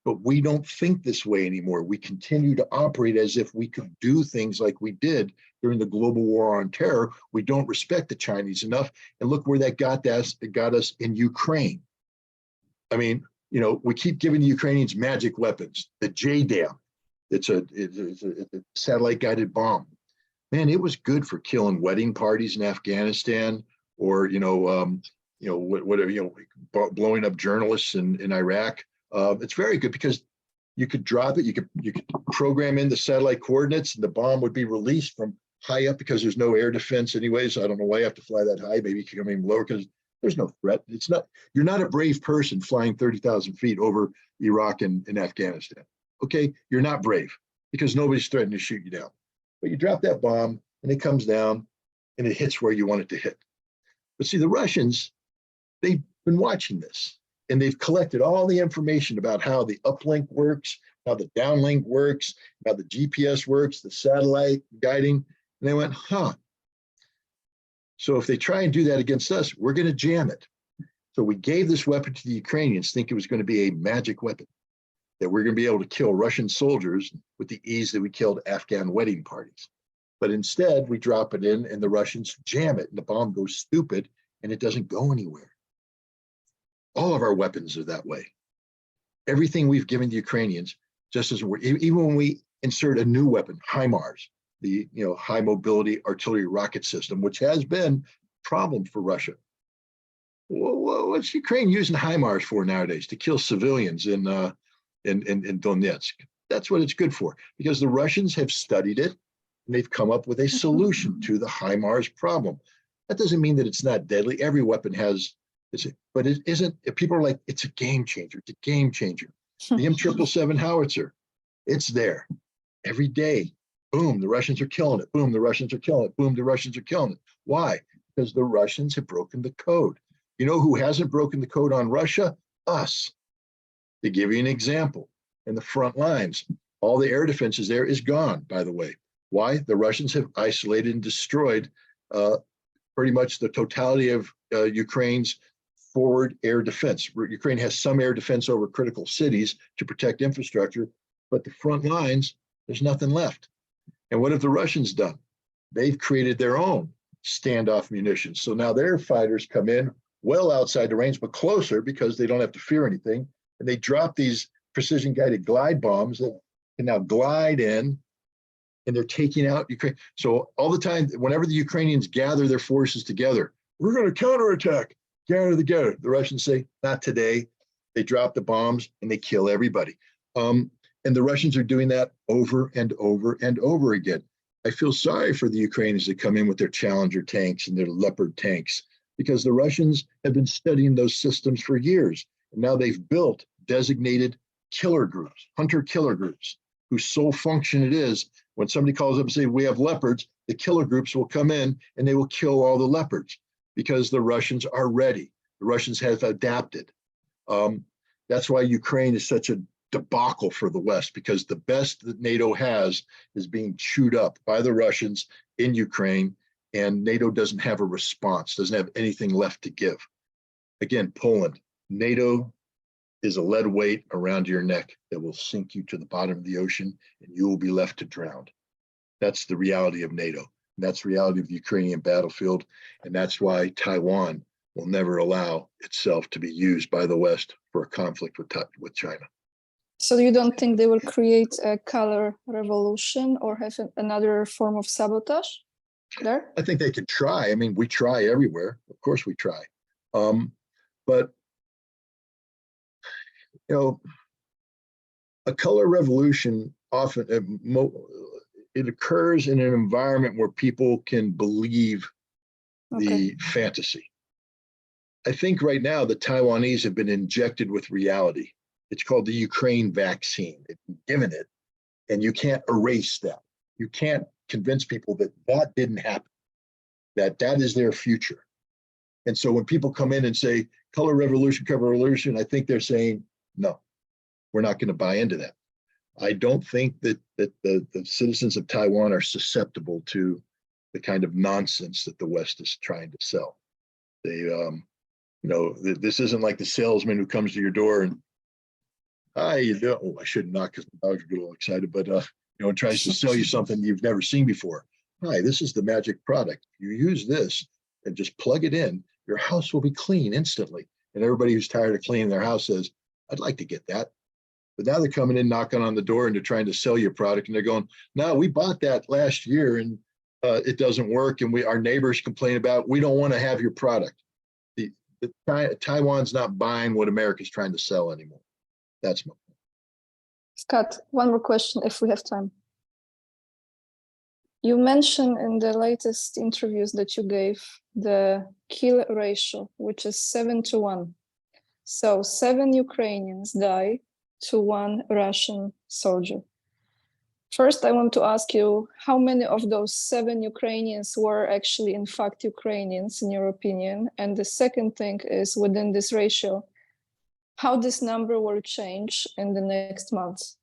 But we don't think this way anymore. We continue to operate as if we could do things like we did during the global war on terror. We don't respect the Chinese enough. And look where that got us. It got us in Ukraine. I mean, you know, we keep giving the Ukrainians magic weapons. The JDAM, it's a satellite guided bomb. Man, it was good for killing wedding parties in Afghanistan, or whatever, blowing up journalists in Iraq. It's very good because you could drop it, you could program in the satellite coordinates, and the bomb would be released from high up because there's no air defense anyways. I don't know why you have to fly that high. Maybe you can come in lower because there's no threat. It's not, you're not a brave person flying 30,000 feet over Iraq and Afghanistan. Okay, you're not brave because nobody's threatening to shoot you down. But you drop that bomb and it comes down and it hits where you want it to hit. But see, the Russians, they've been watching this and they've collected all the information about how the uplink works, how the downlink works, how the GPS works, the satellite guiding. And they went, huh. So if they try and do that against us, we're going to jam it. So we gave this weapon to the Ukrainians, think it was going to be a magic weapon, that we're going to be able to kill Russian soldiers with the ease that we killed Afghan wedding parties. But instead, we drop it in and the Russians jam it and the bomb goes stupid and it doesn't go anywhere. All of our weapons are that way. Everything we've given the Ukrainians just doesn't work. Even when we insert a new weapon, HIMARS, the high mobility artillery rocket system, which has been a problem for Russia. What's Ukraine using HIMARS for nowadays? To kill civilians in Donetsk. That's what it's good for, because the Russians have studied it and they've come up with a solution to the HIMARS problem. That doesn't mean that it's not deadly. Every weapon has, but it isn't. People are like, it's a game changer. It's a game changer. The M777 howitzer, it's there every day. Boom, the Russians are killing it. Boom, the Russians are killing it. Boom, the Russians are killing it. Why? Because the Russians have broken the code. You know who hasn't broken the code on Russia? Us. To give you an example, in the front lines, all the air defenses there is gone, by the way. Why? The Russians have isolated and destroyed pretty much the totality of Ukraine's forward air defense. Ukraine has some air defense over critical cities to protect infrastructure, but the front lines, there's nothing left. And what have the Russians done? They've created their own standoff munitions. So now their fighters come in well outside the range, but closer because they don't have to fear anything. And they drop these precision guided glide bombs that can now glide in, and they're taking out Ukraine. So all the time, whenever the Ukrainians gather their forces together, we're going to counterattack, gather together. The Russians say, not today. They drop the bombs and they kill everybody. And the Russians are doing that over and over and over again. I feel sorry for the Ukrainians that come in with their Challenger tanks and their Leopard tanks, because the Russians have been studying those systems for years. And now they've built designated killer groups, hunter killer groups, whose sole function it is, when somebody calls up and say, we have leopards, the killer groups will come in and they will kill all the leopards because the Russians are ready. The Russians have adapted. That's why Ukraine is such a debacle for the West, because the best that NATO has is being chewed up by the Russians in Ukraine, and NATO doesn't have a response, doesn't have anything left to give. Again, Poland, NATO is a lead weight around your neck that will sink you to the bottom of the ocean and you will be left to drown. That's the reality of NATO. And that's the reality of the Ukrainian battlefield. And that's why Taiwan will never allow itself to be used by the West for a conflict with China. So you don't think they will create a color revolution or have another form of sabotage there? I think they could try. I mean, we try everywhere. Of course we try. But, a color revolution often, it occurs in an environment where people can believe the fantasy. I think right now the Taiwanese have been injected with reality. It's called the Ukraine vaccine. It's been given it, and you can't erase that. You can't convince people that that didn't happen, that is their future. And so when people come in and say, color revolution, I think they're saying, no, we're not going to buy into that. I don't think that the citizens of Taiwan are susceptible to the kind of nonsense that the West is trying to sell. They, this isn't like the salesman who comes to your door and Hi, you doing? Oh, I shouldn't knock because my dogs get a little excited, but it tries to sell you something you've never seen before. Hi, this is the magic product. You use this and just plug it in. Your house will be clean instantly. And everybody who's tired of cleaning their house says, I'd like to get that. But now they're coming in, knocking on the door, and they're trying to sell you a product, and they're going, "No, we bought that last year, and it doesn't work, and our neighbors complain about it. We don't want to have your product." Taiwan's not buying what America's trying to sell anymore. That's my point. Scott, one more question if we have time. You mentioned in the latest interviews that you gave the kill ratio, which is 7-1. So 7 Ukrainians die to 1 Russian soldier. First, I want to ask you, how many of those 7 Ukrainians were actually in fact Ukrainians, in your opinion? And the second thing is, within this ratio, how this number will change in the next months?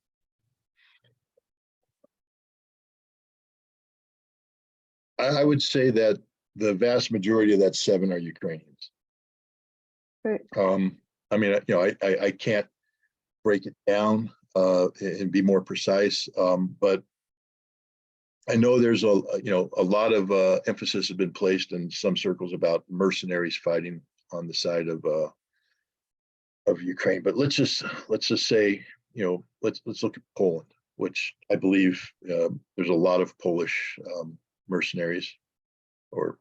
I would say that the vast majority of that 7 are Ukrainians. Right. I mean, I can't break it down and be more precise, but I know there's a lot of emphasis has been placed in some circles about mercenaries fighting on the side of Ukraine. But let's just say, let's look at Poland, which I believe there's a lot of Polish mercenaries, or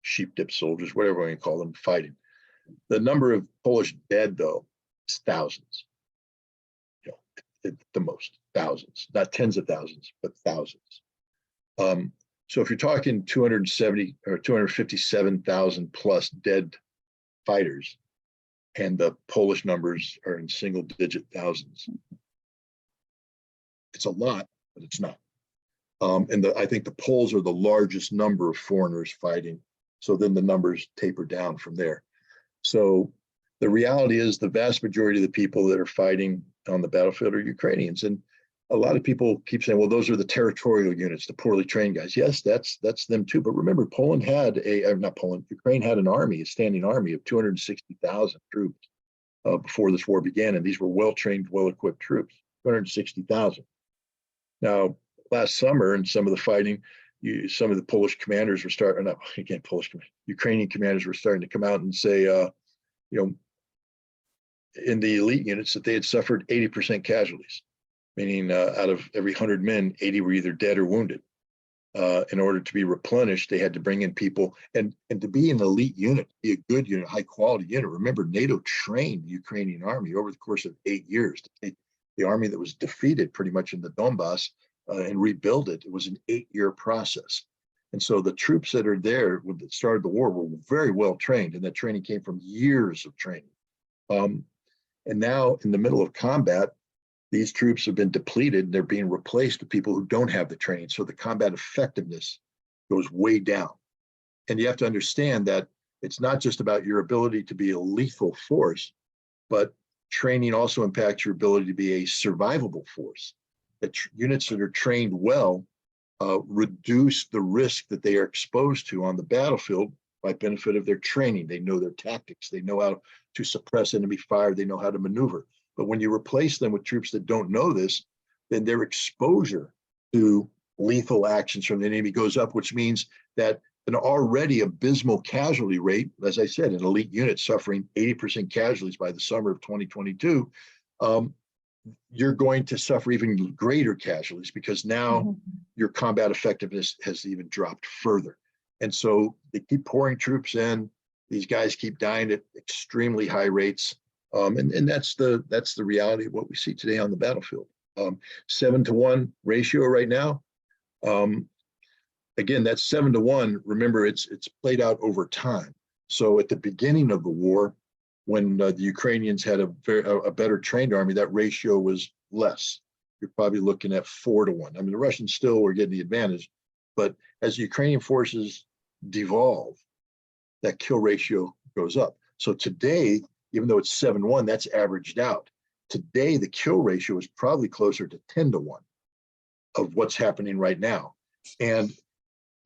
sheep dip soldiers, whatever we can call them, fighting. The number of Polish dead, though, is thousands. The most, thousands, not tens of thousands, but thousands. So if you're talking 270 or 257,000 plus dead fighters, and the Polish numbers are in single-digit thousands, it's a lot, but it's not. And I think the Poles are the largest number of foreigners fighting. So then the numbers taper down from there. So the reality is the vast majority of the people that are fighting on the battlefield are Ukrainians. And a lot of people keep saying, well, those are the territorial units, the poorly trained guys. Yes, that's them too. But remember, Ukraine had an army, a standing army of 260,000 troops before this war began. And these were well-trained, well-equipped troops, 260,000. Now, last summer, in some of the fighting, some of the Polish commanders were Ukrainian commanders were starting to come out and say, in the elite units, that they had suffered 80% casualties, meaning out of every 100 men, 80 were either dead or wounded. In order to be replenished, they had to bring in people, and to be an elite unit, be a good unit, high quality unit. Remember, NATO trained the Ukrainian army over the course of 8 years to take the army that was defeated pretty much in the Donbass and rebuild it. It was an 8-year process. And so the troops that are there when it started the war were very well trained, and that training came from years of training. And now in the middle of combat, these troops have been depleted and they're being replaced with people who don't have the training. So the combat effectiveness goes way down. And you have to understand that it's not just about your ability to be a lethal force, but training also impacts your ability to be a survivable force. That units that are trained well reduce the risk that they are exposed to on the battlefield by benefit of their training. They know their tactics. They know how to suppress enemy fire. They know how to maneuver. But when you replace them with troops that don't know this, then their exposure to lethal actions from the enemy goes up, which means that an already abysmal casualty rate, as I said, an elite unit suffering 80% casualties by the summer of 2022, you're going to suffer even greater casualties because now your combat effectiveness has even dropped further. And so they keep pouring troops in. These guys keep dying at extremely high rates. And that's the reality of what we see today on the battlefield. 7-1 ratio right now. Again, that's 7-1. Remember, it's played out over time. So at the beginning of the war, when the Ukrainians had a better trained army, that ratio was less. You're probably looking at 4-1. I mean, the Russians still were getting the advantage, but as the Ukrainian forces devolve, that kill ratio goes up. So today, even though it's 7-1, that's averaged out. Today, the kill ratio is probably closer to 10-1 of what's happening right now. And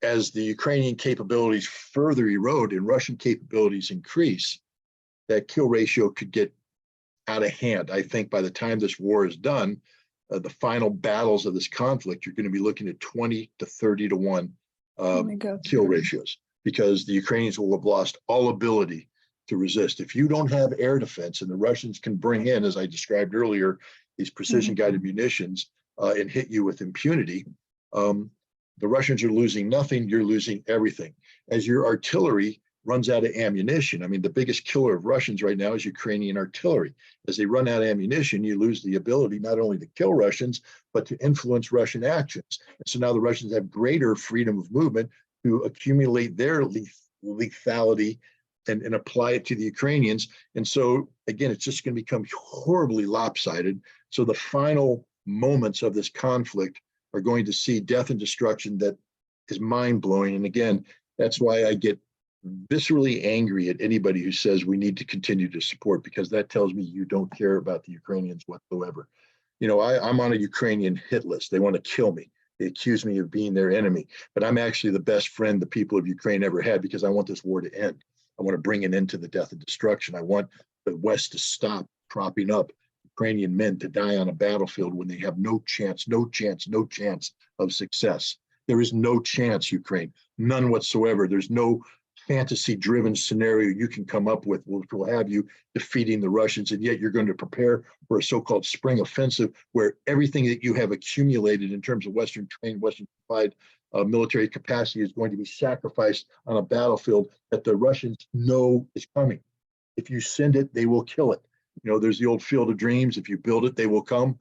as the Ukrainian capabilities further erode and Russian capabilities increase, that kill ratio could get out of hand. I think by the time this war is done, the final battles of this conflict, you're going to be looking at 20 to 30 to 1 Oh my God. kill ratios, because the Ukrainians will have lost all ability to resist. If you don't have air defense, and the Russians can bring in, as I described earlier, these precision guided munitions and hit you with impunity, the Russians are losing nothing, you're losing everything. As your artillery runs out of ammunition, I mean, the biggest killer of Russians right now is Ukrainian artillery. As they run out of ammunition, you lose the ability not only to kill Russians, but to influence Russian actions. And so now the Russians have greater freedom of movement to accumulate their lethality and apply it to the Ukrainians. And so, again, it's just going to become horribly lopsided. So the final moments of this conflict are going to see death and destruction that is mind-blowing. And again, that's why I get viscerally angry at anybody who says we need to continue to support, because that tells me you don't care about the Ukrainians whatsoever. You know, I'm on a Ukrainian hit list. They want to kill me. They accuse me of being their enemy, but I'm actually the best friend the people of Ukraine ever had, because I want this war to end. I want to bring an end to the death and destruction. I want the West to stop propping up Ukrainian men to die on a battlefield when they have no chance of success. There is no chance, Ukraine, none whatsoever. There's no fantasy-driven scenario you can come up with which will have you defeating the Russians, and yet you're going to prepare for a so-called spring offensive where everything that you have accumulated in terms of Western trained, Western supplied military capacity is going to be sacrificed on a battlefield that the Russians know is coming. If you send it, they will kill it. You know, there's the old Field of Dreams. If you build it, they will come.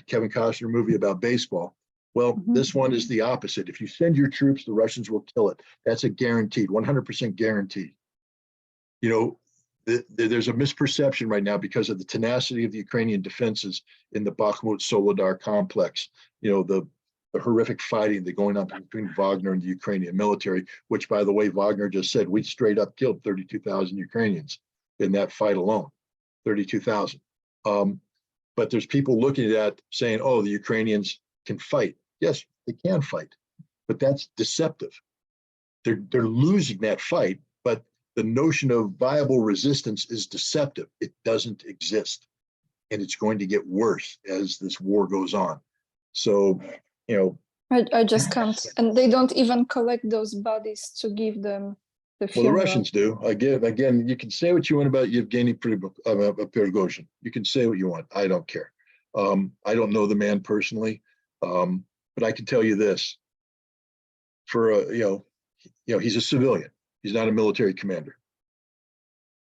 Kevin Costner movie about baseball. Well, this one is the opposite. If you send your troops, the Russians will kill it. That's a guaranteed, 100% guaranteed. You know, there's a misperception right now because of the tenacity of the Ukrainian defenses in the Bakhmut-Soledar complex. You know, the horrific fighting that's going on between Wagner and the Ukrainian military, which, by the way, Wagner just said, we straight up killed 32,000 Ukrainians in that fight alone, 32,000. But there's people looking at that saying, oh, the Ukrainians can fight. Yes, they can fight, but that's deceptive. They're losing that fight, but the notion of viable resistance is deceptive. It doesn't exist, and it's going to get worse as this war goes on. So, you know, I just can't. And they don't even collect those bodies to give them the funeral. Well, the Russians do. Again, you can say what you want about Yevgeny Prigozhin. You can say what you want. I don't care. I don't know the man personally, but I can tell you this: for you know, he's a civilian. He's not a military commander.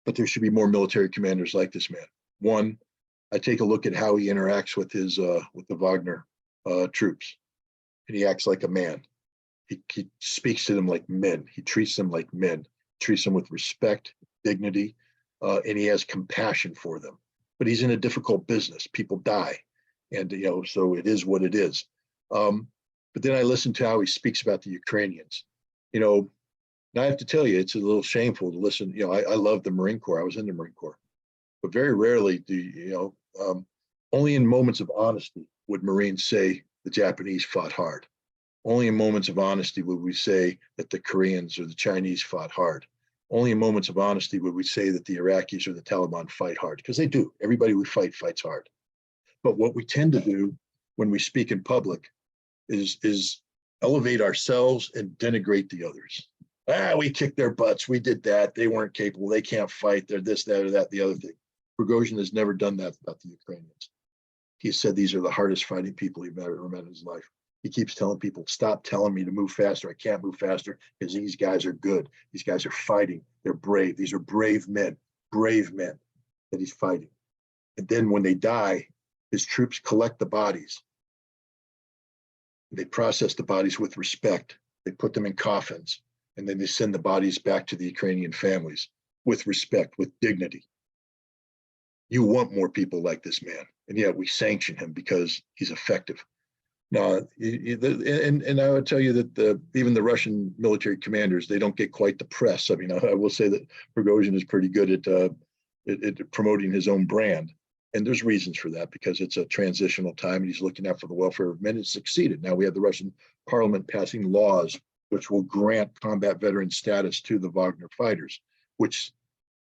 But there should be more military commanders like this man. One, I take a look at how he interacts with his with the Wagner troops, and he acts like a man. He speaks to them like men. He treats them like men, treats them with respect, dignity, and he has compassion for them. But he's in a difficult business. People die, and you know, so it is what it is. But then I listen to how he speaks about the Ukrainians. You know, and I have to tell you, it's a little shameful to listen. You know, I love the Marine Corps. I was in the Marine Corps, but very rarely do you know. Only in moments of honesty would Marines say the Japanese fought hard. Only in moments of honesty would we say that the Koreans or the Chinese fought hard. Only in moments of honesty would we say that the Iraqis or the Taliban fight hard, because they do. Everybody we fight fights hard. But what we tend to do when we speak in public is elevate ourselves and denigrate the others. We kicked their butts. We did that. They weren't capable. They can't fight. They're this, that, or that, the other thing. Prigozhin has never done that about the Ukrainians. He said these are the hardest fighting people he's ever met in his life. He keeps telling people, stop telling me to move faster. I can't move faster because these guys are good. These guys are fighting. They're brave. These are brave men that he's fighting. And then when they die, his troops collect the bodies. They process the bodies with respect. They put them in coffins, and then they send the bodies back to the Ukrainian families with respect, with dignity. You want more people like this man, and yet we sanction him because he's effective. Now, and I would tell you that even the Russian military commanders, they don't get quite the press. I mean, I will say that Prigozhin is pretty good at promoting his own brand. And there's reasons for that, because it's a transitional time and he's looking out for the welfare of men. It's succeeded. Now we have the Russian parliament passing laws which will grant combat veteran status to the Wagner fighters, which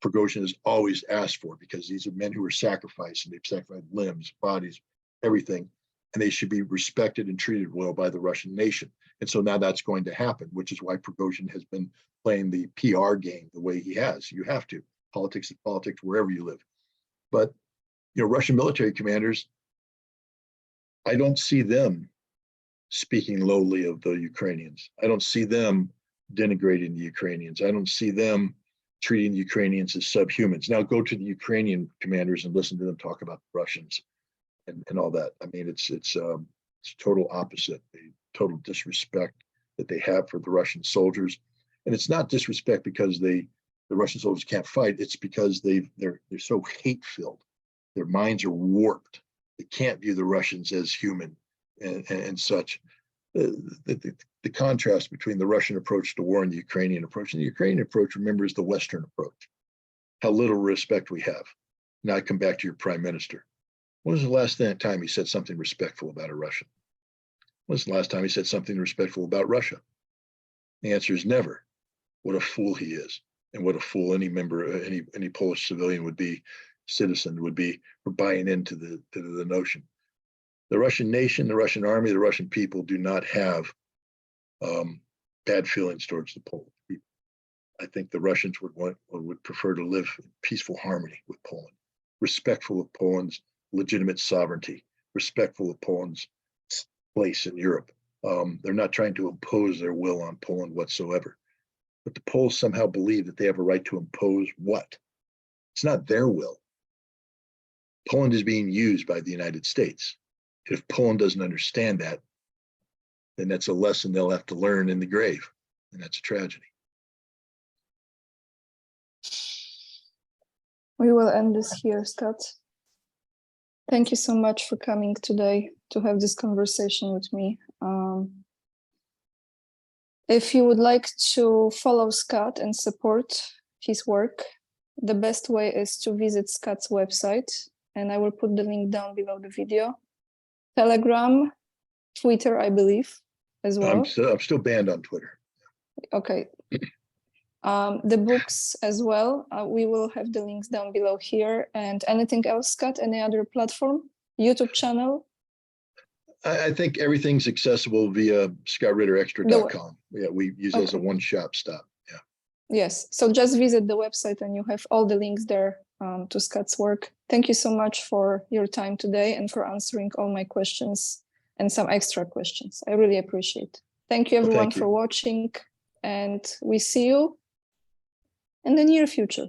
Prigozhin has always asked for, because these are men who are sacrificed, and they've sacrificed limbs, bodies, everything, and they should be respected and treated well by the Russian nation. And so now that's going to happen, which is why Prigozhin has been playing the PR game the way he has. You have to. Politics is politics wherever you live. But, Russian military commanders, I don't see them speaking lowly of the Ukrainians. I don't see them denigrating the Ukrainians. I don't see them treating the Ukrainians as subhumans. Now go to the Ukrainian commanders and listen to them talk about the Russians and all that. I mean, it's total opposite, the total disrespect that they have for the Russian soldiers. And it's not disrespect because the Russian soldiers can't fight. It's because they're so hate-filled. Their minds are warped. They can't view the Russians as human and such. The contrast between the Russian approach to war and the Ukrainian approach. And the Ukrainian approach, remember, is the Western approach. How little respect we have. Now I come back to your prime minister. When was the last time he said something respectful about a Russian? When was the last time he said something respectful about Russia? The answer is never. What a fool he is, and what a fool any member, any Polish civilian citizen would be for buying into the notion. The Russian nation, the Russian army, the Russian people do not have bad feelings towards the Polish people. I think the Russians would prefer to live in peaceful harmony with Poland, respectful of Poland's legitimate sovereignty, respectful of Poland's place in Europe. They're not trying to impose their will on Poland whatsoever. But the Poles somehow believe that they have a right to impose what? It's not their will. Poland is being used by the United States. If Poland doesn't understand that, then that's a lesson they'll have to learn in the grave, and that's a tragedy. We will end this here, Scott. Thank you so much for coming today to have this conversation with me. If you would like to follow Scott and support his work, the best way is to visit Scott's website, and I will put the link down below the video. Telegram, Twitter, I believe, as well. I'm still banned on Twitter. Okay. The books as well. We will have the links down below here. And anything else, Scott? Any other platform? YouTube channel? I think everything's accessible via ScottRitterExtra.com. Yeah, we use it as a one-shop stop. Yeah. Yes. So just visit the website and you have all the links there to Scott's work. Thank you so much for your time today and for answering all my questions and some extra questions. I really appreciate it. Thank you everyone for watching, and we see you in the near future.